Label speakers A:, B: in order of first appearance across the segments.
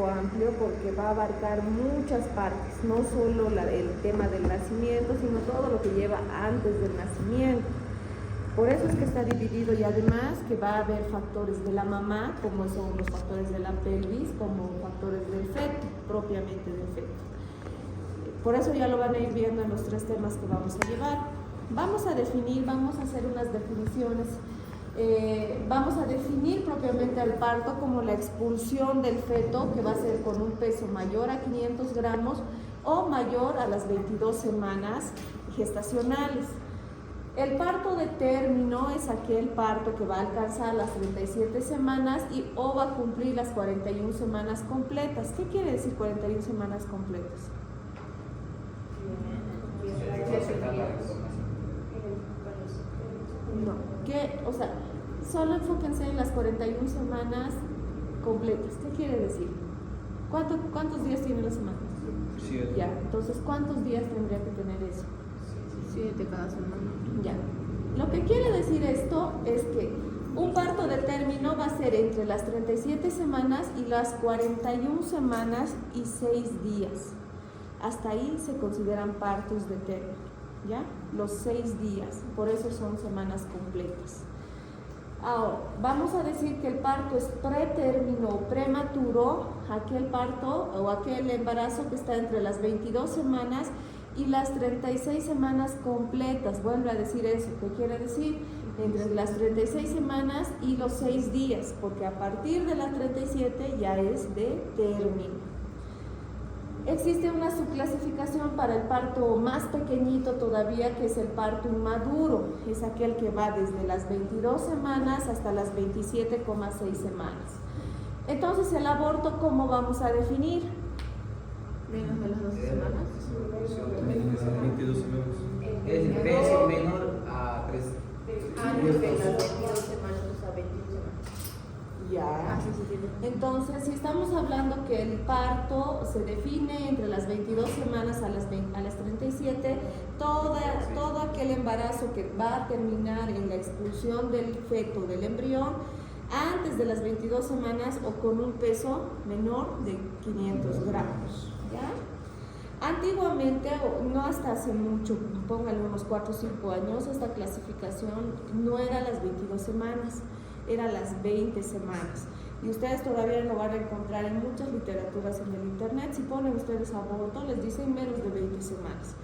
A: amplio porque va a abarcar muchas partes, no solo el tema del nacimiento, sino todo lo que lleva antes del nacimiento. Por eso es que está dividido, y además que va a haber factores de la mamá, como son los factores de la pelvis, como factores del feto, propiamente del feto. Por eso ya lo van a ir viendo en los 3 temas que vamos a llevar. Vamos a definir, vamos a hacer unas definiciones. Vamos a definir propiamente al parto como la expulsión del feto, que va a ser con un peso mayor a 500 gramos o mayor a las 22 semanas gestacionales. El parto de término es aquel parto que va a alcanzar las 37 semanas o va a cumplir las 41 semanas completas. ¿Qué quiere decir 41 semanas completas? No, o sea, solo enfóquense en las 41 semanas completas. ¿Qué quiere decir? ¿Cuántos días tiene la semana?
B: 7.
A: Ya, entonces, ¿cuántos días tendría que tener eso?
C: 7 cada semana.
A: Ya. Lo que quiere decir esto es que un parto de término va a ser entre las 37 semanas y las 41 semanas y 6 días. Hasta ahí se consideran partos de término, ¿ya? Los 6 días, por eso son semanas completas. Ahora, vamos a decir que el parto es pretérmino o prematuro, aquel parto o aquel embarazo que está entre las 22 semanas y las 36 semanas completas. Vuelve a decir eso. ¿Qué quiere decir? Entre las 36 semanas y los 6 días, porque a partir de las 37 ya es de término. Existe una subclasificación para el parto más pequeñito todavía, que es el parto inmaduro. Es aquel que va desde las 22 semanas hasta las 27,6 semanas. Entonces, el aborto, ¿cómo vamos a definir?
C: Menos de las 12 semanas.
B: Es el peso menor a 3.
C: Antes de las 22 semanas, o sea, 21 semanas.
A: Ya.
C: Así se tiene.
A: Entonces, si estamos hablando que el parto se define entre las 22 semanas a las 37, todo aquel embarazo que va a terminar en la expulsión del feto, del embrión, antes de las 22 semanas o con un peso menor de 500 gramos. ¿Ya? Antiguamente, no hasta hace mucho, pónganle unos 4 o 5 años, esta clasificación no era las 22 semanas, era las 20 semanas. Y ustedes todavía lo van a encontrar en muchas literaturas en el internet. Si ponen ustedes aborto, les dicen menos de 20 semanas.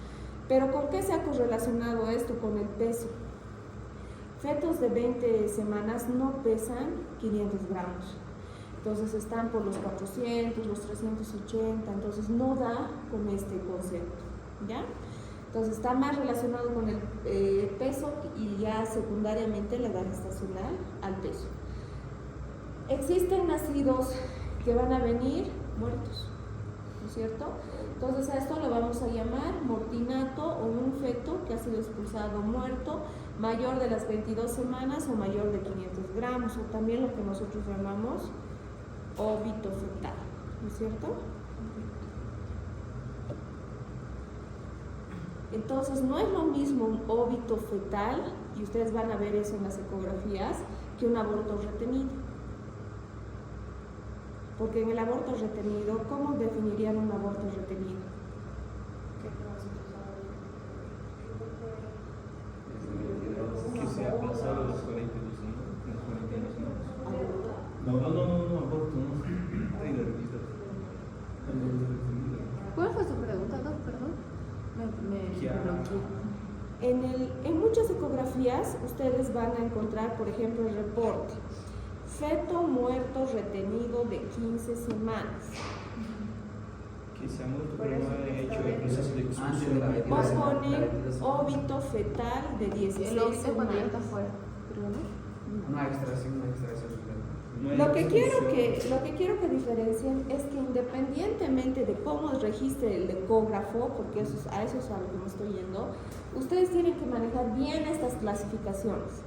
A: Pero ¿con qué se ha correlacionado esto? Con el peso. Fetos de 20 semanas no pesan 500 gramos. Entonces están por los 400, los 380, entonces no da con este concepto, ¿ya? Entonces está más relacionado con el peso y ya secundariamente la edad gestacional al peso. Existen nacidos que van a venir muertos, ¿no es cierto? Entonces a esto lo vamos a llamar mortinato, o un feto que ha sido expulsado muerto, mayor de las 22 semanas o mayor de 500 gramos, o también lo que nosotros llamamos óbito fetal, ¿no es cierto? Entonces no es lo mismo un óbito fetal, y ustedes van a ver eso en las ecografías, que un aborto retenido. Porque en el aborto retenido, ¿cómo definirían un aborto retenido?
B: Que se ha pasado los 42 semanas. No, aborto no. Ay, la realidad.
C: ¿Cuál fue su pregunta, Doc? Perdón. Me bloqueé.
A: En muchas ecografías ustedes van a encontrar, por ejemplo, el reporte: feto muerto retenido de 15 semanas.
B: Que se ha muerto, pero no ha hecho el proceso de expulsión.
A: O ponen óbito fetal de 16
C: El óbito cuando ya
A: semanas.
C: está fuera.
D: Una extracción.
B: No hay
A: Lo que
B: expulsión.
A: quiero que diferencien es que, independientemente de cómo registre el ecógrafo, porque a eso es a lo que me estoy yendo, ustedes tienen que manejar bien estas clasificaciones.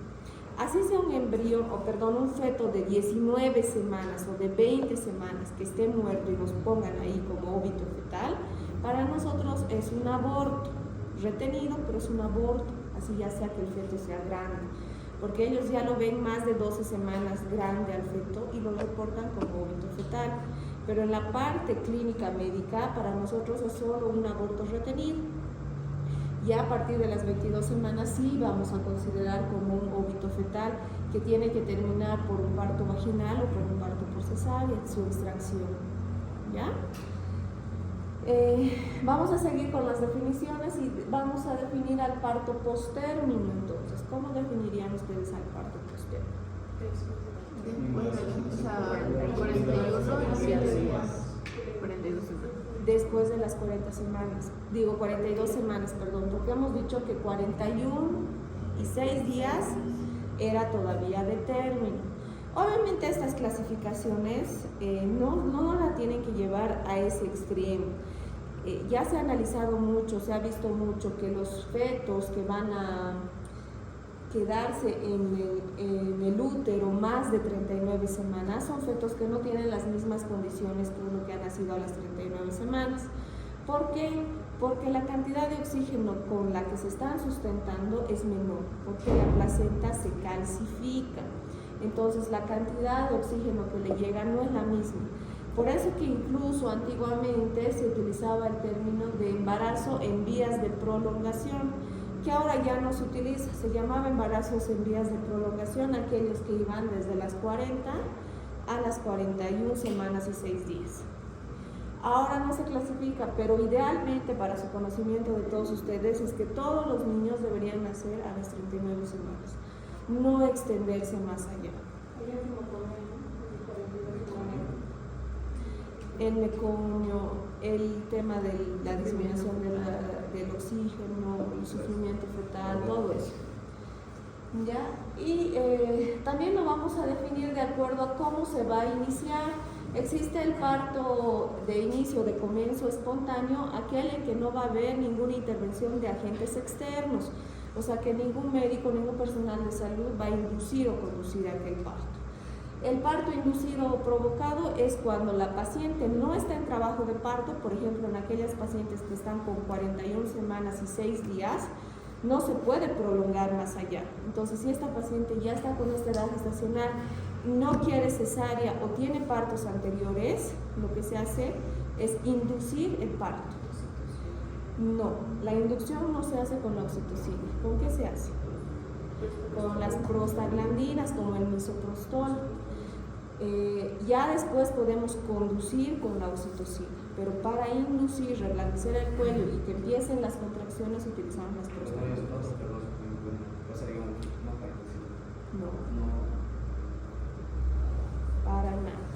A: Así sea un feto de 19 semanas o de 20 semanas que esté muerto y nos pongan ahí como óbito fetal, para nosotros es un aborto retenido, pero es un aborto, así ya sea que el feto sea grande, porque ellos ya lo ven más de 12 semanas grande al feto y lo reportan como óbito fetal. pero en la parte clínica médica para nosotros es solo un aborto retenido. Ya a partir de las 22 semanas sí vamos a considerar como un óbito fetal que tiene que terminar por un parto vaginal o por un parto por cesárea, su extracción. ¿Ya? Vamos a seguir con las definiciones y vamos a definir al parto postérmino. Entonces, ¿cómo definirían ustedes al parto postérmino?
C: O sea, 42 y 7 días. 42 semanas.
A: Después de las 40 semanas, digo 42 semanas, perdón, porque hemos dicho que 41 y 6 días era todavía de término. Obviamente estas clasificaciones no la tienen que llevar a ese extremo. Ya se ha analizado mucho, se ha visto mucho que los fetos que van a quedarse en el útero más de 39 semanas son fetos que no tienen las mismas condiciones que uno que ha nacido a las 39 semanas. ¿Por qué? Porque la cantidad de oxígeno con la que se están sustentando es menor, porque la placenta se calcifica. Entonces la cantidad de oxígeno que le llega no es la misma. Por eso que incluso antiguamente se utilizaba el término de embarazo en vías de prolongación, que ahora ya no se utiliza. Se llamaba embarazos en vías de prolongación aquellos que iban desde las 40 a las 41 semanas y 6 días. Ahora no se clasifica, pero idealmente para su conocimiento de todos ustedes es que todos los niños deberían nacer a las 39 semanas, no extenderse más allá. El meconio, el tema de la disminución del oxígeno, el sufrimiento fetal, todo eso. ¿Ya? Y también lo vamos a definir de acuerdo a cómo se va a iniciar. Existe el parto de inicio, de comienzo espontáneo, aquel en que no va a haber ninguna intervención de agentes externos, o sea que ningún médico, ningún personal de salud va a inducir o conducir aquel parto. El parto inducido o provocado es cuando la paciente no está en trabajo de parto, por ejemplo, en aquellas pacientes que están con 41 semanas y 6 días, no se puede prolongar más allá. Entonces, si esta paciente ya está con esta edad gestacional, no quiere cesárea o tiene partos anteriores, lo que se hace es inducir el parto. No, la inducción no se hace con la oxitocina. ¿Con qué se hace? Con las prostaglandinas, como el misoprostol. Ya después podemos conducir con la oxitocina, pero para inducir, reblandecer el cuello y que empiecen las contracciones utilizamos las prostaglandinas. No, para nada.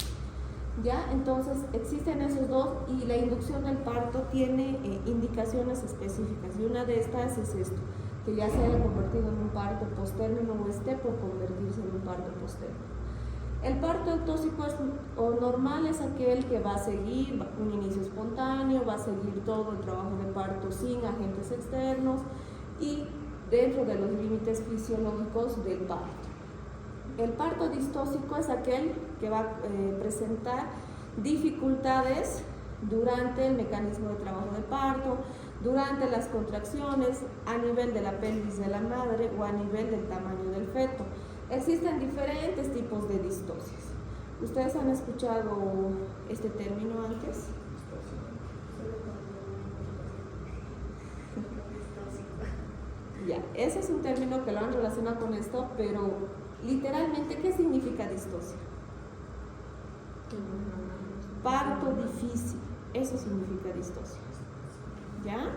A: ¿Ya? Entonces existen esos dos y la inducción del parto tiene indicaciones específicas y una de estas es esto, que ya se haya convertido en un parto postérmino o esté por convertirse en un parto postérmino. El parto eutóxico o normal es aquel que va a seguir un inicio espontáneo, va a seguir todo el trabajo de parto sin agentes externos y dentro de los límites fisiológicos del parto. El parto distóxico es aquel que va a presentar dificultades durante el mecanismo de trabajo de parto, durante las contracciones, a nivel de la pelvis de la madre o a nivel del tamaño del feto. Existen diferentes tipos de distocias. ¿Ustedes han escuchado este término antes? Ya, ese es un término que lo han relacionado con esto, pero literalmente, ¿qué significa distocia? Parto difícil, eso significa distocia. ¿Ya?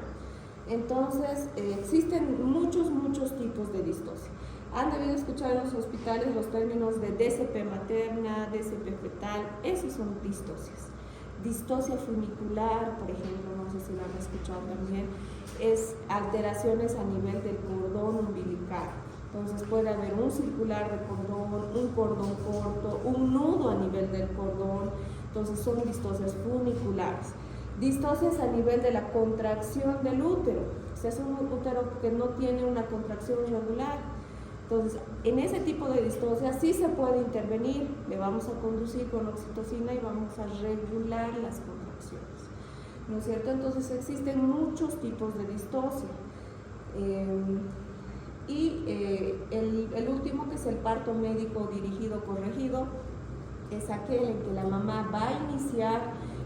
A: Entonces, existen muchos tipos de distocia. Han debido escuchar en los hospitales los términos de DCP materna, DCP fetal, esos son distocias. Distocia funicular, por ejemplo, no sé si lo han escuchado también, es alteraciones a nivel del cordón umbilical. Entonces puede haber un circular de cordón, un cordón corto, un nudo a nivel del cordón, entonces son distocias funiculares. Distocias a nivel de la contracción del útero, o sea, es un útero que no tiene una contracción regular. Entonces, en ese tipo de distocia sí se puede intervenir, le vamos a conducir con oxitocina y vamos a regular las contracciones, ¿no es cierto? Entonces existen muchos tipos de distocia. El último, que es el parto médico dirigido corregido, es aquel en que la mamá va a iniciar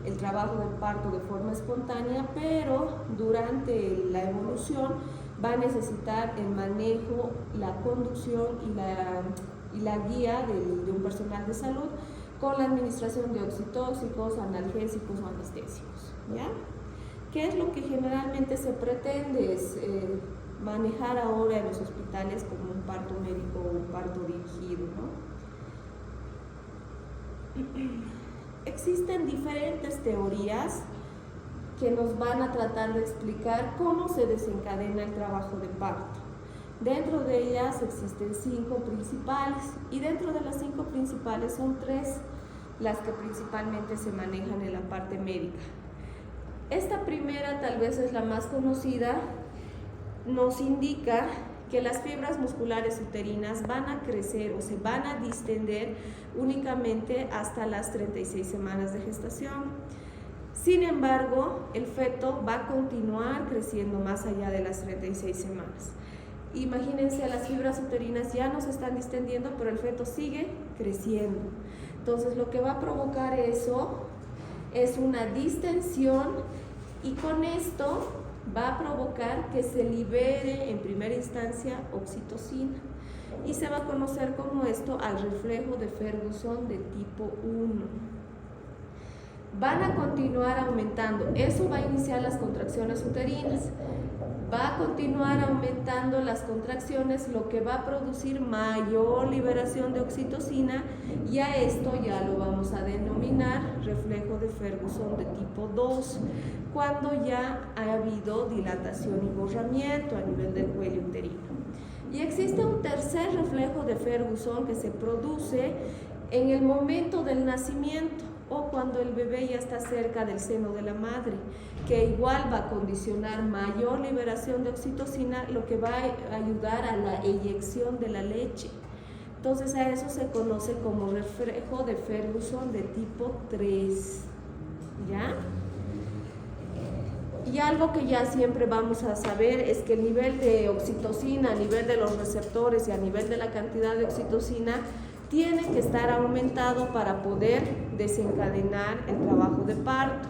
A: el trabajo de parto de forma espontánea, pero durante la evolución va a necesitar el manejo, la conducción y la guía de un personal de salud con la administración de oxitóxicos, analgésicos o anestésicos, ¿ya? ¿Qué es lo que generalmente se pretende? Es manejar ahora en los hospitales como un parto médico o un parto dirigido, ¿no? Existen diferentes teorías que nos van a tratar de explicar cómo se desencadena el trabajo de parto. Dentro de ellas existen 5 principales y dentro de las 5 principales son 3 las que principalmente se manejan en la parte médica. Esta primera tal vez es la más conocida, nos indica que las fibras musculares uterinas van a crecer o se van a distender únicamente hasta las 36 semanas de gestación. Sin embargo, el feto va a continuar creciendo más allá de las 36 semanas. Imagínense, las fibras uterinas ya no se están distendiendo, pero el feto sigue creciendo. Entonces, lo que va a provocar eso es una distensión y con esto va a provocar que se libere en primera instancia oxitocina y se va a conocer como esto al reflejo de Ferguson de tipo 1. Van a continuar aumentando, eso va a iniciar las contracciones uterinas, va a continuar aumentando las contracciones, lo que va a producir mayor liberación de oxitocina y a esto ya lo vamos a denominar reflejo de Ferguson de tipo 2, cuando ya ha habido dilatación y borramiento a nivel del cuello uterino. Y existe un tercer reflejo de Ferguson que se produce en el momento del nacimiento o cuando el bebé ya está cerca del seno de la madre, que igual va a condicionar mayor liberación de oxitocina, lo que va a ayudar a la eyección de la leche. Entonces a eso se conoce como reflejo de Ferguson de tipo 3, ¿ya? Y algo que ya siempre vamos a saber es que el nivel de oxitocina a nivel de los receptores y a nivel de la cantidad de oxitocina tiene que estar aumentado para poder desencadenar el trabajo de parto.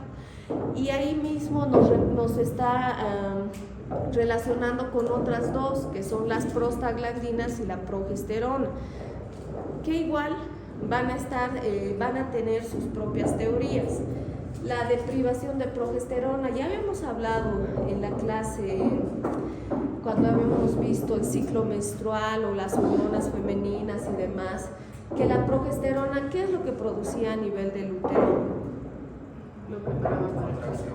A: Y ahí mismo nos está relacionando con otras dos, que son las prostaglandinas y la progesterona, que igual van a tener sus propias teorías. La deprivación de progesterona, ya habíamos hablado en la clase cuando habíamos visto el ciclo menstrual o las hormonas femeninas y demás, que la progesterona, ¿qué es lo que producía a nivel del útero?
C: Lo preparaba para la
D: Contracción.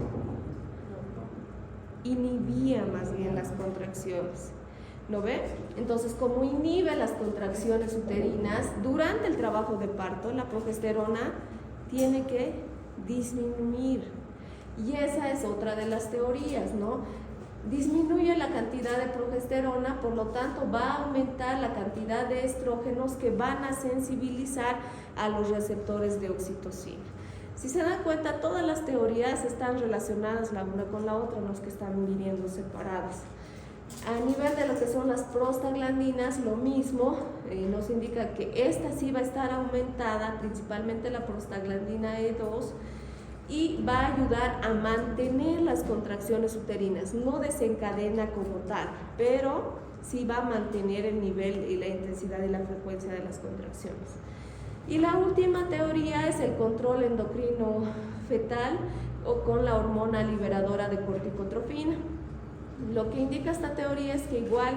A: Inhibía más bien las contracciones, ¿no ve? Entonces, como inhibe las contracciones uterinas durante el trabajo de parto, la progesterona tiene que disminuir. Y esa es otra de las teorías, ¿no? Disminuye la cantidad de progesterona, por lo tanto va a aumentar la cantidad de estrógenos que van a sensibilizar a los receptores de oxitocina. Si se dan cuenta, todas las teorías están relacionadas la una con la otra, no es que están viniendo separadas. A nivel de lo que son las prostaglandinas, lo mismo, nos indica que esta sí va a estar aumentada, principalmente la prostaglandina E2, y va a ayudar a mantener las contracciones uterinas. No desencadena como tal, pero sí va a mantener el nivel y la intensidad y la frecuencia de las contracciones. Y la última teoría es el control endocrino fetal o con la hormona liberadora de corticotropina. Lo que indica esta teoría es que igual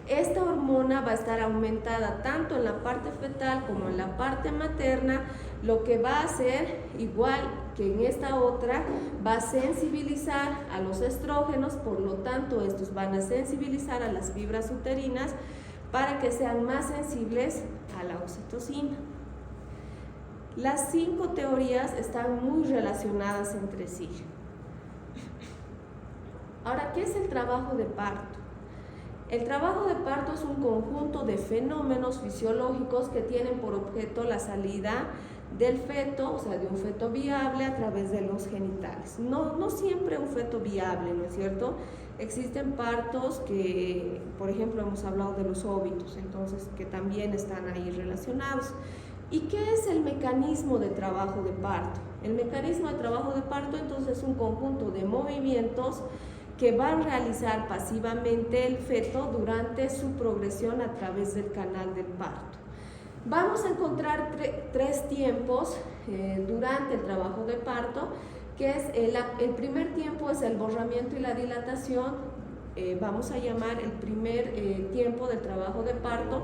A: esta hormona va a estar aumentada tanto en la parte fetal como en la parte materna, lo que va a hacer, igual que en esta otra, va a sensibilizar a los estrógenos, por lo tanto estos van a sensibilizar a las fibras uterinas para que sean más sensibles a la oxitocina. Las 5 teorías están muy relacionadas entre sí. Ahora, ¿qué es el trabajo de parto? El trabajo de parto es un conjunto de fenómenos fisiológicos que tienen por objeto la salida del feto, o sea, de un feto viable a través de los genitales. No siempre un feto viable, ¿no es cierto? Existen partos que, por ejemplo, hemos hablado de los óbitos, entonces, que también están ahí relacionados. ¿Y qué es el mecanismo de trabajo de parto? El mecanismo de trabajo de parto entonces es un conjunto de movimientos que va a realizar pasivamente el feto durante su progresión a través del canal del parto. Vamos a encontrar tres tiempos durante el trabajo de parto, que es el primer tiempo es el borramiento y la dilatación, vamos a llamar el primer tiempo del trabajo de parto,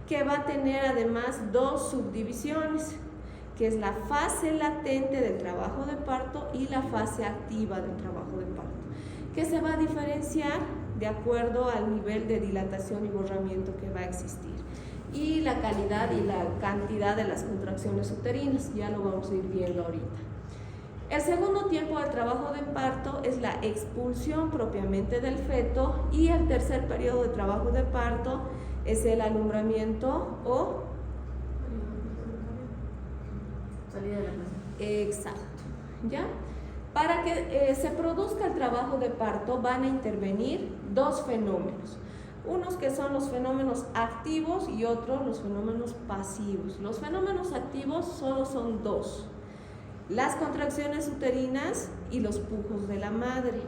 A: que va a tener además dos subdivisiones, que es la fase latente del trabajo de parto y la fase activa del trabajo de parto, que se va a diferenciar de acuerdo al nivel de dilatación y borramiento que va a existir, y la calidad y la cantidad de las contracciones uterinas, ya lo vamos a ir viendo ahorita. El segundo tiempo del trabajo de parto es la expulsión propiamente del feto, y el tercer periodo de trabajo de parto es el alumbramiento o
C: salida de la plaza.
A: exacto, ¿ya? Para que se produzca el trabajo de parto van a intervenir dos fenómenos, unos que son los fenómenos activos y otros los fenómenos pasivos. Los fenómenos activos solo son dos: las contracciones uterinas y los pujos de la madre.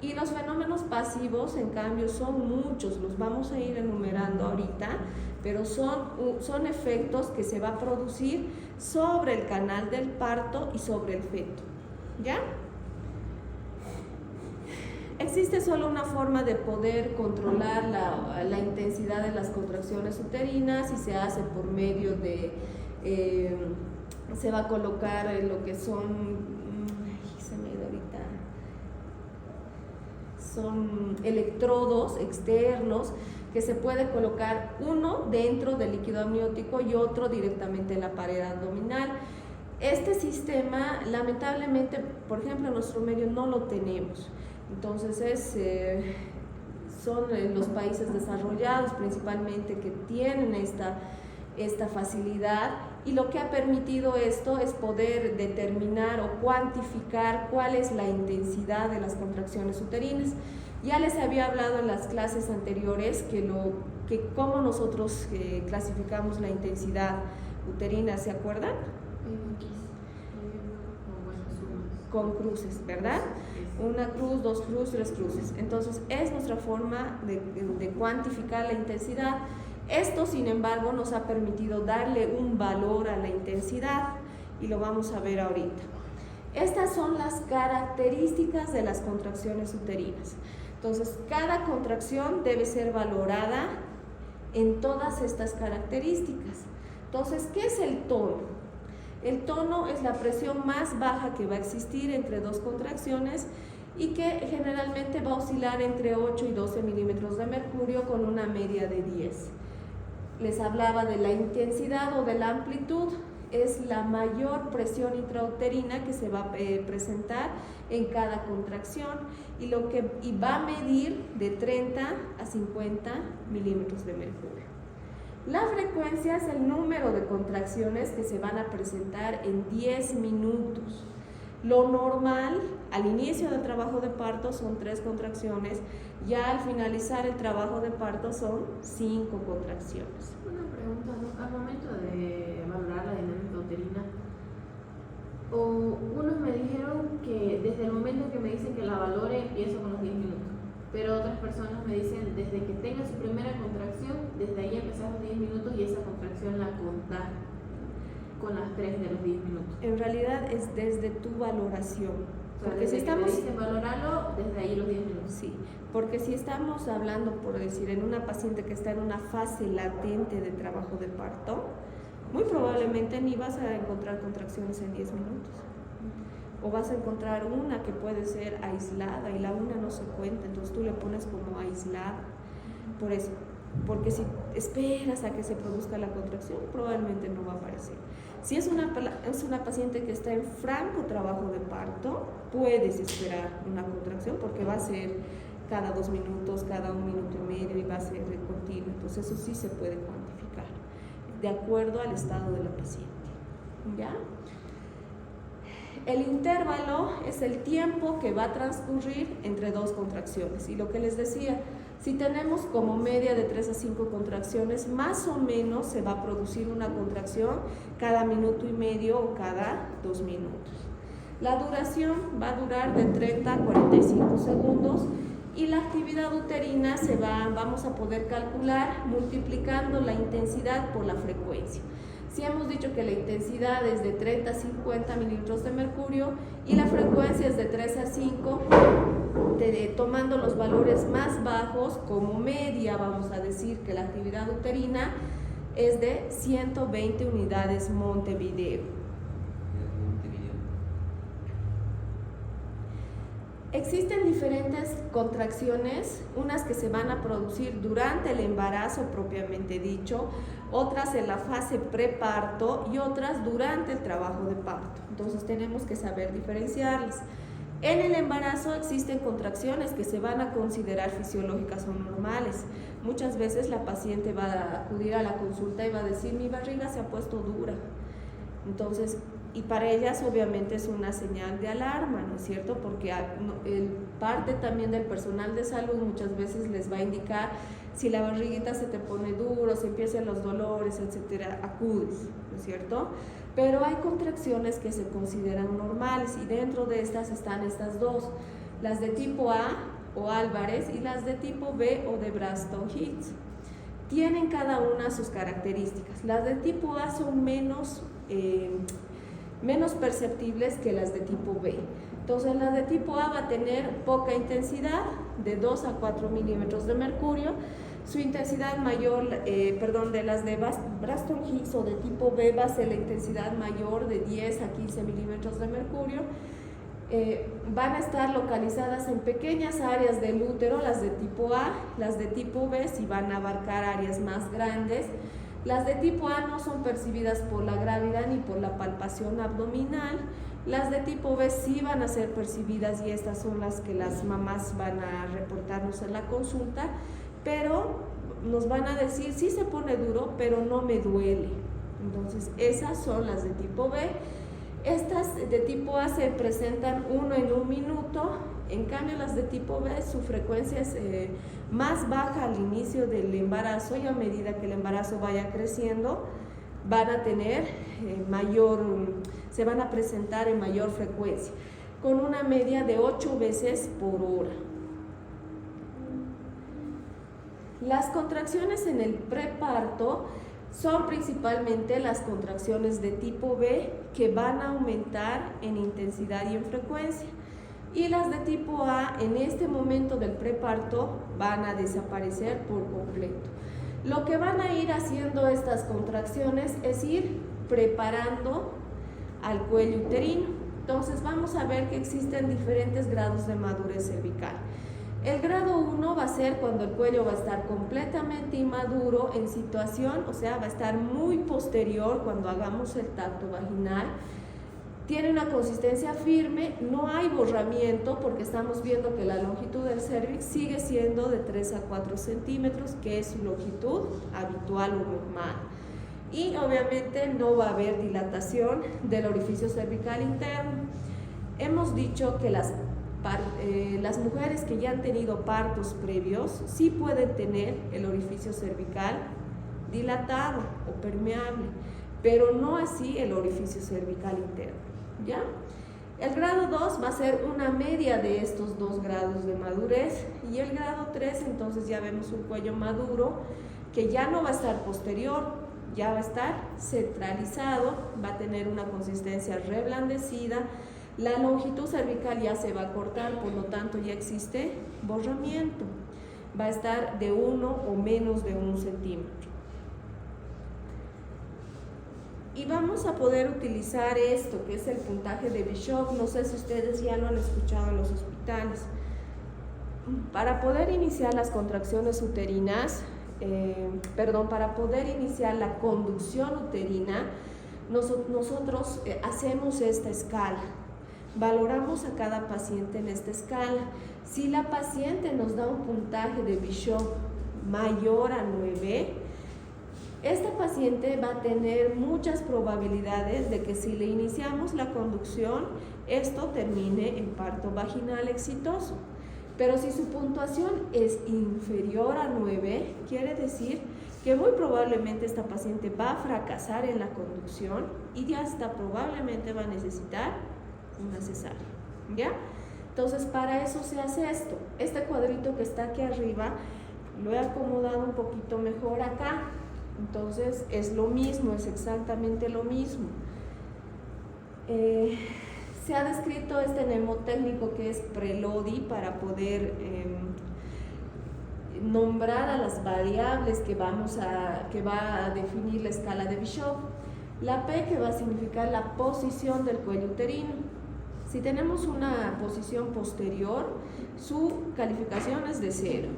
A: Y los fenómenos pasivos, en cambio, son muchos, los vamos a ir enumerando ahorita, pero son efectos que se va a producir sobre el canal del parto y sobre el feto, ¿ya? Existe solo una forma de poder controlar la intensidad de las contracciones uterinas, y se hace por medio de, se va a colocar lo que son electrodos externos que se puede colocar uno dentro del líquido amniótico y otro directamente en la pared abdominal. Este sistema, lamentablemente, por ejemplo, en nuestro medio no lo tenemos. Entonces son los países desarrollados principalmente que tienen esta facilidad, y lo que ha permitido esto es poder determinar o cuantificar cuál es la intensidad de las contracciones uterinas. Ya les había hablado en las clases anteriores que cómo nosotros clasificamos la intensidad uterina, ¿se acuerdan? Con cruces, ¿verdad? Una cruz, dos cruces, tres cruces. Entonces es nuestra forma de cuantificar la intensidad. Esto, sin embargo, nos ha permitido darle un valor a la intensidad, y lo vamos a ver ahorita. Estas son las características de las contracciones uterinas. Entonces, cada contracción debe ser valorada en todas estas características. Entonces, ¿qué es el tono? El tono es la presión más baja que va a existir entre dos contracciones, y que generalmente va a oscilar entre 8 y 12 milímetros de mercurio con una media de 10. Les hablaba de la intensidad o de la amplitud. Es la mayor presión intrauterina que se va a presentar en cada contracción, y va a medir de 30 a 50 milímetros de mercurio. La frecuencia es el número de contracciones que se van a presentar en 10 minutos. Lo normal al inicio del trabajo de parto son 3 contracciones, ya al finalizar el trabajo de parto son 5 contracciones.
C: Una pregunta, ¿no? Al momento de valorar la dinámica uterina, unos me dijeron que desde el momento que me dicen que la valore empiezo con los 10 minutos, pero otras personas me dicen desde que tenga su primera contracción, desde ahí empezar los 10 minutos y esa contracción la contar con las 3 de los 10 minutos.
A: En realidad es desde tu valoración.
C: Porque si estamos dicen valorarlo, desde ahí los 10 minutos.
A: Sí, porque si estamos hablando, por decir, en una paciente que está en una fase latente de trabajo de parto, muy probablemente ni vas a encontrar contracciones en 10 minutos. O vas a encontrar una que puede ser aislada, y la una no se cuenta, entonces tú le pones como aislada. Por eso, porque si esperas a que se produzca la contracción, probablemente no va a aparecer. Si es una paciente que está en franco trabajo de parto, puedes esperar una contracción, porque va a ser cada 2 minutos, cada 1 minuto y medio, y va a ser de continuo. Entonces eso sí se puede cuantificar de acuerdo al estado de la paciente, ¿ya? El intervalo es el tiempo que va a transcurrir entre 2 contracciones, y lo que les decía, Si tenemos como media de 3 a 5 contracciones, más o menos se va a producir una contracción cada minuto y medio o cada 2 minutos. La duración va a durar de 30 a 45 segundos y la actividad uterina vamos a poder calcular multiplicando la intensidad por la frecuencia. Si hemos dicho que la intensidad es de 30 a 50 mililitros de mercurio y la frecuencia es de 3 a 5, tomando los valores más bajos como media, vamos a decir que la actividad uterina es de 120 unidades Montevideo. Existen diferentes contracciones, unas que se van a producir durante el embarazo propiamente dicho, otras en la fase preparto y otras durante el trabajo de parto. Entonces tenemos que saber diferenciarlas. En el embarazo existen contracciones que se van a considerar fisiológicas o normales. Muchas veces la paciente va a acudir a la consulta y va a decir: mi barriga se ha puesto dura. Entonces, y para ellas obviamente es una señal de alarma, ¿no es cierto? Porque parte también del personal de salud muchas veces les va a indicar: si la barriguita se te pone duro, si empiezan los dolores, etcétera, acudes, ¿no es cierto? Pero hay contracciones que se consideran normales y dentro de estas están estas dos, las de tipo A o Álvarez y las de tipo B o de Braxton-Hicks. Tienen cada una sus características. Las de tipo A son menos perceptibles que las de tipo B. Entonces las de tipo A va a tener poca intensidad, de 2 a 4 milímetros de mercurio. Su intensidad mayor, de las de Braxton-Hicks o de tipo B va a ser la intensidad mayor de 10 a 15 milímetros de mercurio. Van a estar localizadas en pequeñas áreas del útero, las de tipo A. Las de tipo B sí van a abarcar áreas más grandes. Las de tipo A no son percibidas por la grávida ni por la palpación abdominal. Las de tipo B sí van a ser percibidas y estas son las que las mamás van a reportarnos en la consulta, pero nos van a decir: sí se pone duro, pero no me duele. Entonces esas son las de tipo B. Estas de tipo A se presentan 1 en 1 minuto. En cambio las de tipo B, su frecuencia es más baja al inicio del embarazo, y a medida que el embarazo vaya creciendo van a tener se van a presentar en mayor frecuencia, con una media de 8 veces por hora. Las contracciones en el preparto son principalmente las contracciones de tipo B, que van a aumentar en intensidad y en frecuencia. Y las de tipo A en este momento del preparto van a desaparecer por completo. Lo que van a ir haciendo estas contracciones es ir preparando al cuello uterino. Entonces vamos a ver que existen diferentes grados de madurez cervical. El grado 1 va a ser cuando el cuello va a estar completamente inmaduro en situación, o sea, va a estar muy posterior cuando hagamos el tacto vaginal. Tiene una consistencia firme, no hay borramiento porque estamos viendo que la longitud del cérvix sigue siendo de 3 a 4 centímetros, que es su longitud habitual o normal. Y obviamente no va a haber dilatación del orificio cervical interno. Hemos dicho que las mujeres que ya han tenido partos previos sí pueden tener el orificio cervical dilatado o permeable, pero no así el orificio cervical interno. ¿Ya? El grado 2 va a ser una media de estos 2 grados de madurez, y el grado 3 entonces ya vemos un cuello maduro que ya no va a estar posterior, ya va a estar centralizado, va a tener una consistencia reblandecida, la longitud cervical ya se va a cortar, por lo tanto ya existe borramiento, va a estar de 1 o menos de 1 centímetro. Y vamos a poder utilizar esto, que es el puntaje de Bishop. No sé si ustedes ya lo han escuchado en los hospitales. Para poder iniciar las contracciones uterinas, para poder iniciar la conducción uterina, nosotros hacemos esta escala. Valoramos a cada paciente en esta escala. Si la paciente nos da un puntaje de Bishop mayor a 9, esta paciente va a tener muchas probabilidades de que si le iniciamos la conducción, esto termine en parto vaginal exitoso. Pero si su puntuación es inferior a 9, quiere decir que muy probablemente esta paciente va a fracasar en la conducción y ya hasta probablemente va a necesitar una cesárea, ¿ya? Entonces, para eso se hace esto. Este cuadrito que está aquí arriba lo he acomodado un poquito mejor acá. Entonces, es lo mismo, es exactamente lo mismo. Se ha descrito este mnemotécnico que es PRELODI para poder nombrar a las variables que va a definir la escala de Bishop. La P, que va a significar la posición del cuello uterino. Si tenemos una posición posterior, su calificación es de 0.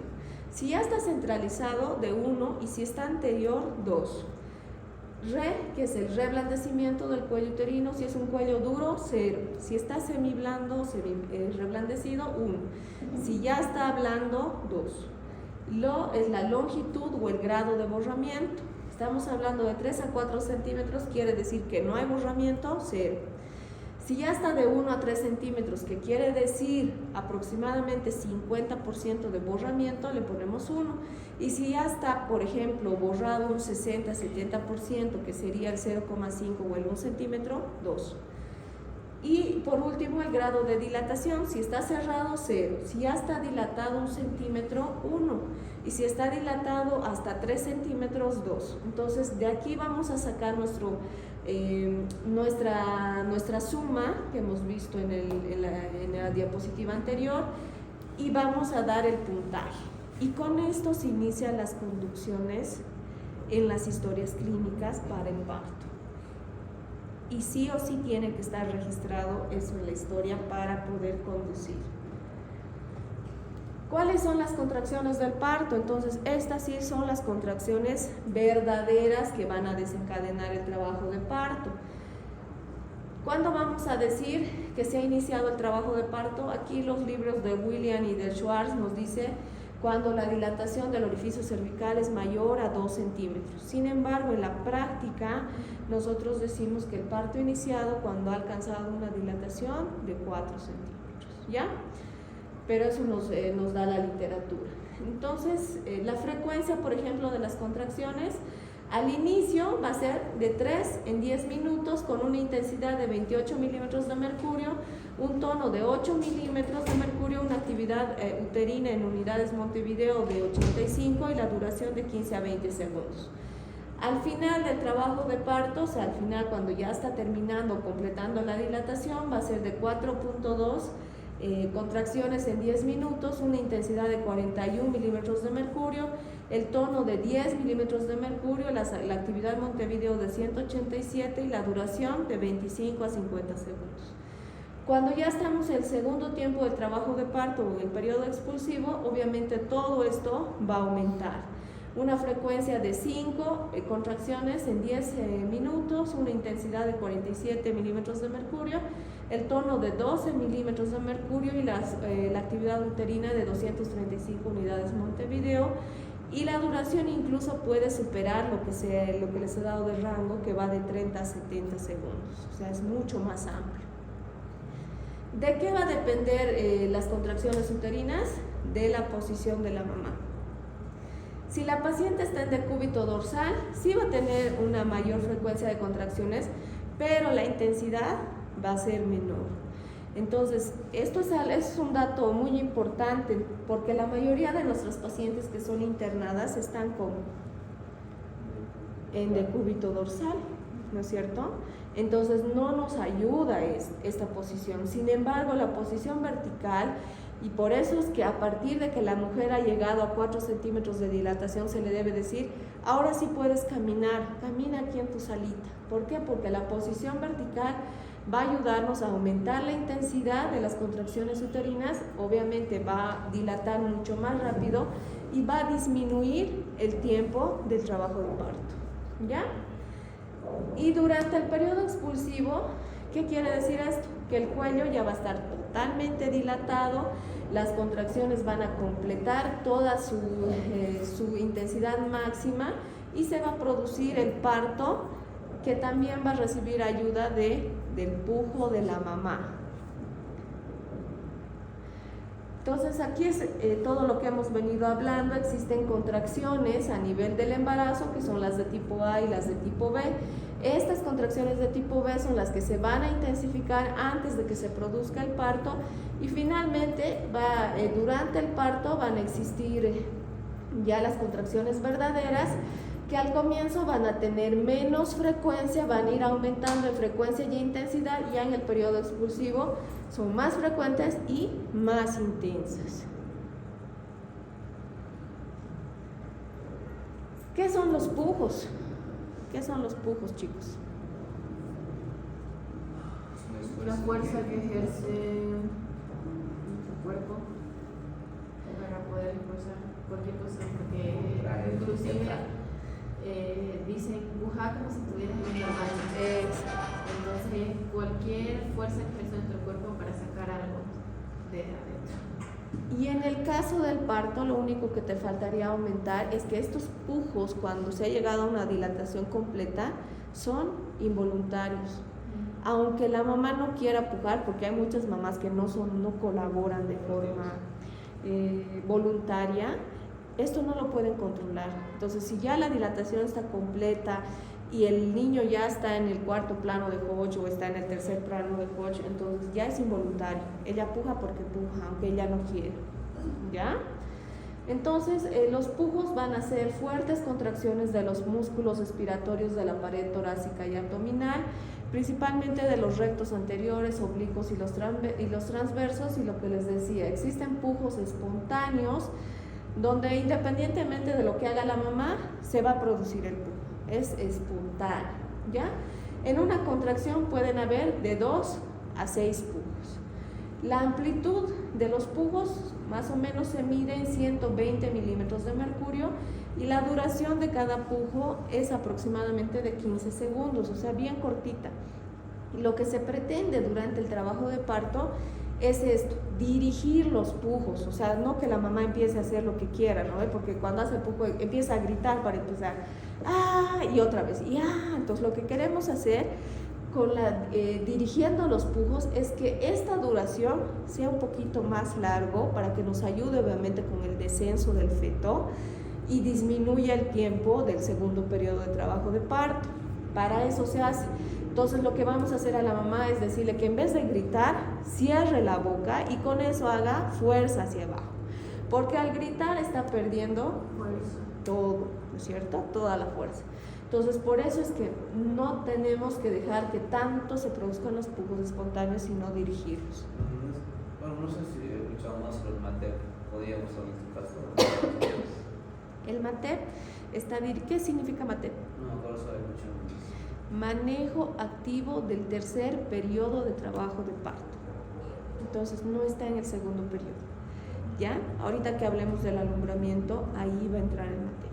A: Si ya está centralizado, de 1, y si está anterior, 2. Re, que es el reblandecimiento del cuello uterino. Si es un cuello duro, 0. Si está semiblando, reblandecido, 1. Si ya está blando, 2. Lo es la longitud o el grado de borramiento. Estamos hablando de 3 a 4 centímetros, quiere decir que no hay borramiento, 0. Si ya está de 1 a 3 centímetros, que quiere decir aproximadamente 50% de borramiento, le ponemos 1. Y si ya está, por ejemplo, borrado un 60-70%, que sería el 0,5 o el 1 centímetro, 2. Y por último, el grado de dilatación. Si está cerrado, 0. Si ya está dilatado 1 centímetro, 1. Y si está dilatado hasta 3 centímetros, 2. Entonces, de aquí vamos a sacar nuestra suma que hemos visto en la diapositiva anterior y vamos a dar el puntaje. Y con esto se inician las conducciones en las historias clínicas para el parto. Y sí o sí tiene que estar registrado eso en la historia para poder conducir. ¿Cuáles son las contracciones del parto? Entonces, estas sí son las contracciones verdaderas que van a desencadenar el trabajo de parto. ¿Cuándo vamos a decir que se ha iniciado el trabajo de parto? Aquí los libros de William y de Schwartz nos dice cuando la dilatación del orificio cervical es mayor a 2 centímetros. Sin embargo, en la práctica, nosotros decimos que el parto iniciado cuando ha alcanzado una dilatación de 4 centímetros, ¿ya? Pero eso nos da la literatura. Entonces, la frecuencia, por ejemplo, de las contracciones, al inicio va a ser de 3 en 10 minutos con una intensidad de 28 milímetros de mercurio, un tono de 8 milímetros de mercurio, una actividad uterina en unidades Montevideo de 85 y la duración de 15 a 20 segundos. Al final del trabajo de parto, o sea, al final cuando ya está terminando, completando la dilatación, va a ser de 4.2 contracciones en 10 minutos, una intensidad de 41 milímetros de mercurio, el tono de 10 milímetros de mercurio, la actividad Montevideo de 187 y la duración de 25 a 50 segundos. Cuando ya estamos en el segundo tiempo del trabajo de parto o en el periodo expulsivo, obviamente todo esto va a aumentar. Una frecuencia de 5 contracciones en 10 minutos, una intensidad de 47 milímetros de mercurio, el tono de 12 milímetros de mercurio y la actividad uterina de 235 unidades Montevideo, y la duración incluso puede superar lo que les he dado de rango, que va de 30 a 70 segundos, o sea, es mucho más amplio. ¿De qué va a depender las contracciones uterinas? De la posición de la mamá. Si la paciente está en decúbito dorsal, sí va a tener una mayor frecuencia de contracciones, pero la intensidad va a ser menor. Entonces, esto es un dato muy importante, porque la mayoría de nuestras pacientes que son internadas están en decúbito dorsal, ¿no es cierto? Entonces, no nos ayuda esta posición. Sin embargo, la posición vertical, y por eso es que a partir de que la mujer ha llegado a 4 centímetros de dilatación, se le debe decir, ahora sí puedes caminar, camina aquí en tu salita. ¿Por qué? Porque la posición vertical va a ayudarnos a aumentar la intensidad de las contracciones uterinas, obviamente va a dilatar mucho más rápido y va a disminuir el tiempo del trabajo de parto, ¿ya? Y durante el periodo expulsivo, ¿qué quiere decir esto? Que el cuello ya va a estar totalmente dilatado, las contracciones van a completar toda su intensidad máxima y se va a producir el parto, que también va a recibir ayuda del pujo de la mamá. Entonces aquí es todo lo que hemos venido hablando. Existen contracciones a nivel del embarazo, que son las de tipo A y las de tipo B. Estas contracciones de tipo B son las que se van a intensificar antes de que se produzca el parto, y finalmente durante el parto van a existir ya las contracciones verdaderas, que al comienzo van a tener menos frecuencia, van a ir aumentando en frecuencia y intensidad. Ya en el periodo expulsivo son más frecuentes y más intensas. ¿Qué son los pujos? ¿Qué son los pujos, chicos?
C: La fuerza que ejerce nuestro cuerpo para poder impulsar cualquier cosa, porque inclusive dicen pujar como si estuvieras en la mano. Entonces cualquier fuerza que ejerce nuestro cuerpo para sacar algo de adentro.
A: Y en el caso del parto, lo único que te faltaría aumentar es que estos pujos, cuando se ha llegado a una dilatación completa, son involuntarios. Aunque la mamá no quiera pujar, porque hay muchas mamás que no colaboran de forma voluntaria, esto no lo pueden controlar. Entonces, si ya la dilatación está completa y el niño ya está en el cuarto plano de Hodge o está en el tercer plano de Hodge, entonces ya es involuntario. Ella puja porque puja, aunque ella no quiere. ¿Ya? Entonces, los pujos van a ser fuertes contracciones de los músculos respiratorios de la pared torácica y abdominal, principalmente de los rectos anteriores, oblicuos y los transversos. Y lo que les decía, existen pujos espontáneos, donde independientemente de lo que haga la mamá, se va a producir el pujo. Es espontáneo, ¿ya? En una contracción pueden haber de 2 a 6 pujos. La amplitud de los pujos más o menos se mide en 120 milímetros de mercurio, y la duración de cada pujo es aproximadamente de 15 segundos, o sea, bien cortita. Y lo que se pretende durante el trabajo de parto es esto, dirigir los pujos, o sea, no que la mamá empiece a hacer lo que quiera, ¿no? Porque cuando hace pujo empieza a gritar para empezar, ¡ah! Y otra vez, y ¡ah! Entonces lo que queremos hacer dirigiendo los pujos es que esta duración sea un poquito más largo, para que nos ayude obviamente con el descenso del feto y disminuya el tiempo del segundo periodo de trabajo de parto. Para eso se hace. Entonces lo que vamos a hacer a la mamá es decirle que en vez de gritar, cierre la boca y con eso haga fuerza hacia abajo, porque al gritar está perdiendo todo, ¿no es cierto? Toda la fuerza. Entonces por eso es que no tenemos que dejar que tanto se produzcan los pujos espontáneos, sino dirigirlos.
E: Bueno, no sé si he escuchado más sobre el MATEP, podríamos hablar de este caso.
A: El MATEP ¿qué significa MATEP?
E: No, por eso he escuchado.
A: Manejo activo del tercer periodo de trabajo de parto. Entonces no está en el segundo periodo. ¿Ya? Ahorita que hablemos del alumbramiento, ahí va a entrar el MATEP.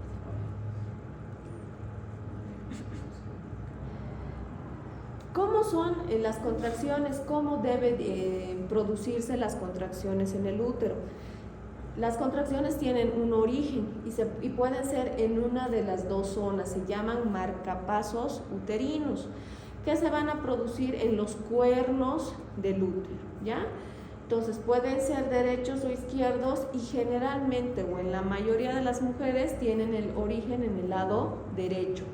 A: ¿Cómo son las contracciones? ¿Cómo deben producirse las contracciones en el útero? Las contracciones tienen un origen y pueden ser en una de las dos zonas. Se llaman marcapasos uterinos, que se van a producir en los cuernos del útero, ¿ya? Entonces pueden ser derechos o izquierdos, y generalmente, o en la mayoría de las mujeres, tienen el origen en el lado derecho.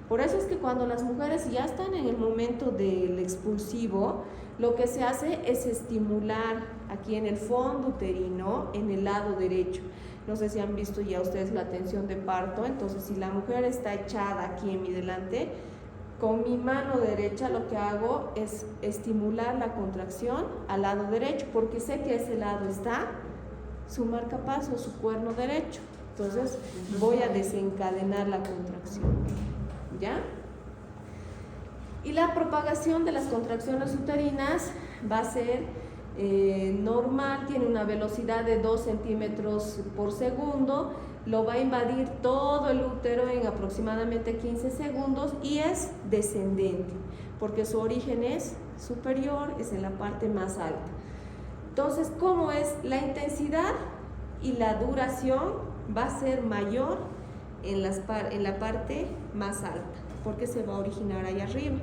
A: Por eso es que cuando las mujeres ya están en el momento del expulsivo, lo que se hace es estimular aquí en el fondo uterino, en el lado derecho. No sé si han visto ya ustedes la tensión de parto. Entonces, si la mujer está echada aquí en mi delante, con mi mano derecha lo que hago es estimular la contracción al lado derecho, porque sé que a ese lado está su marcapaso, su cuerno derecho. Entonces voy a desencadenar la contracción, ¿ya? Y la propagación de las contracciones uterinas va a ser normal, tiene una velocidad de 2 centímetros por segundo, lo va a invadir todo el útero en aproximadamente 15 segundos y es descendente, porque su origen es superior, es en la parte más alta. Entonces, ¿cómo es? La intensidad y la duración va a ser mayor en la parte más alta, porque se va a originar ahí arriba.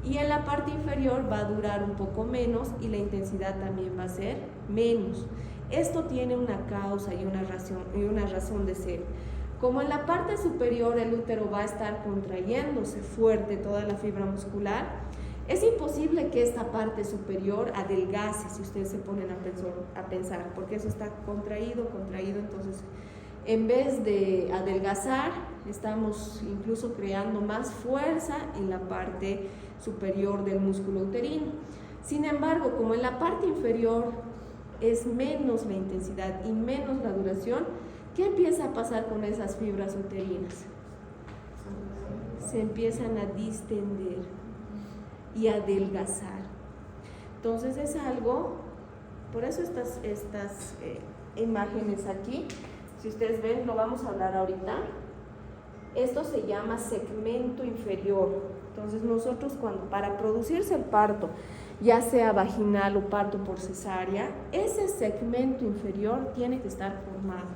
A: y en la parte inferior va a durar un poco menos y la intensidad también va a ser menos. Esto tiene una causa y una razón de ser. Como en la parte superior el útero va a estar contrayéndose fuerte toda la fibra muscular, es imposible que esta parte superior adelgace si ustedes se ponen a pensar, porque eso está contraído, entonces en vez de adelgazar, estamos incluso creando más fuerza en la parte superior del músculo uterino. Sin embargo, como en la parte inferior es menos la intensidad y menos la duración, ¿qué empieza a pasar con esas fibras uterinas? Se empiezan a distender y a adelgazar. Entonces es algo, por eso estas imágenes aquí, si ustedes ven, lo vamos a hablar ahorita. Esto se llama segmento inferior. Entonces nosotros para producirse el parto, ya sea vaginal o parto por cesárea, ese segmento inferior tiene que estar formado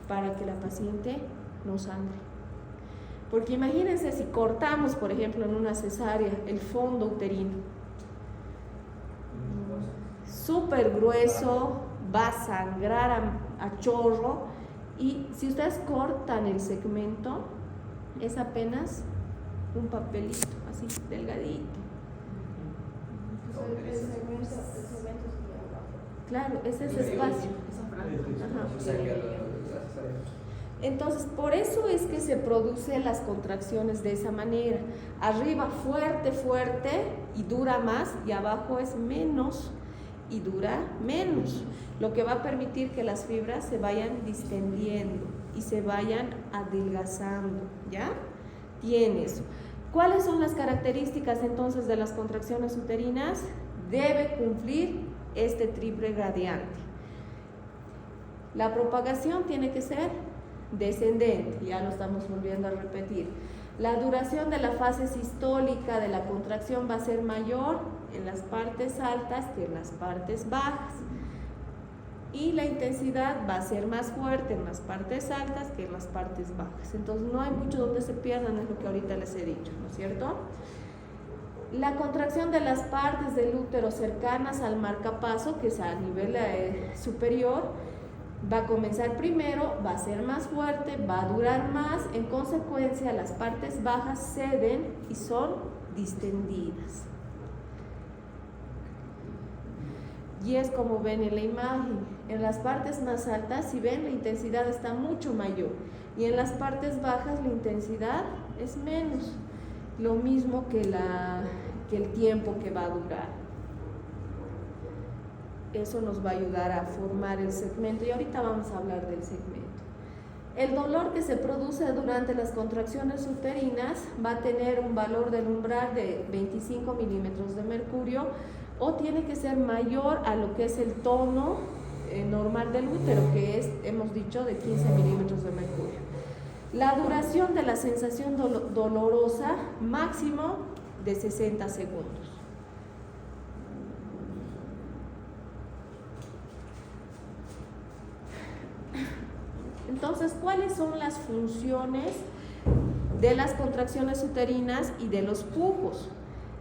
A: para que la paciente no sangre. Porque imagínense si cortamos, por ejemplo, en una cesárea, el fondo uterino, súper grueso, va a sangrar a chorro, y si ustedes cortan el segmento, es apenas un papelito, así, delgadito.
C: El segmento sería abajo.
A: Claro, ese es espacio.
E: O sea que
A: Entonces, por eso es que se producen las contracciones de esa manera. Arriba fuerte, fuerte y dura más, y abajo es menos y dura menos, lo que va a permitir que las fibras se vayan distendiendo y se vayan adelgazando, ¿ya? Tiene eso. ¿Cuáles son las características entonces de las contracciones uterinas? Debe cumplir este triple gradiente. La propagación tiene que ser descendente, ya lo estamos volviendo a repetir. La duración de la fase sistólica de la contracción va a ser mayor en las partes altas que en las partes bajas. Y la intensidad va a ser más fuerte en las partes altas que en las partes bajas. Entonces no hay mucho donde se pierdan, es lo que ahorita les he dicho, ¿no es cierto? La contracción de las partes del útero cercanas al marcapaso, que es a nivel superior, va a comenzar primero, va a ser más fuerte, va a durar más, en consecuencia las partes bajas ceden y son distendidas. Y es como ven en la imagen, en las partes más altas, si ven, la intensidad está mucho mayor, y en las partes bajas la intensidad es menos, lo mismo que el tiempo que va a durar. Eso nos va a ayudar a formar el segmento, y ahorita vamos a hablar del segmento. El dolor que se produce durante las contracciones uterinas va a tener un valor del umbral de 25 milímetros de mercurio, o tiene que ser mayor a lo que es el tono normal del útero, que es, hemos dicho, de 15 milímetros de mercurio. La duración de la sensación dolorosa máximo de 60 segundos. Entonces, ¿cuáles son las funciones de las contracciones uterinas y de los pujos?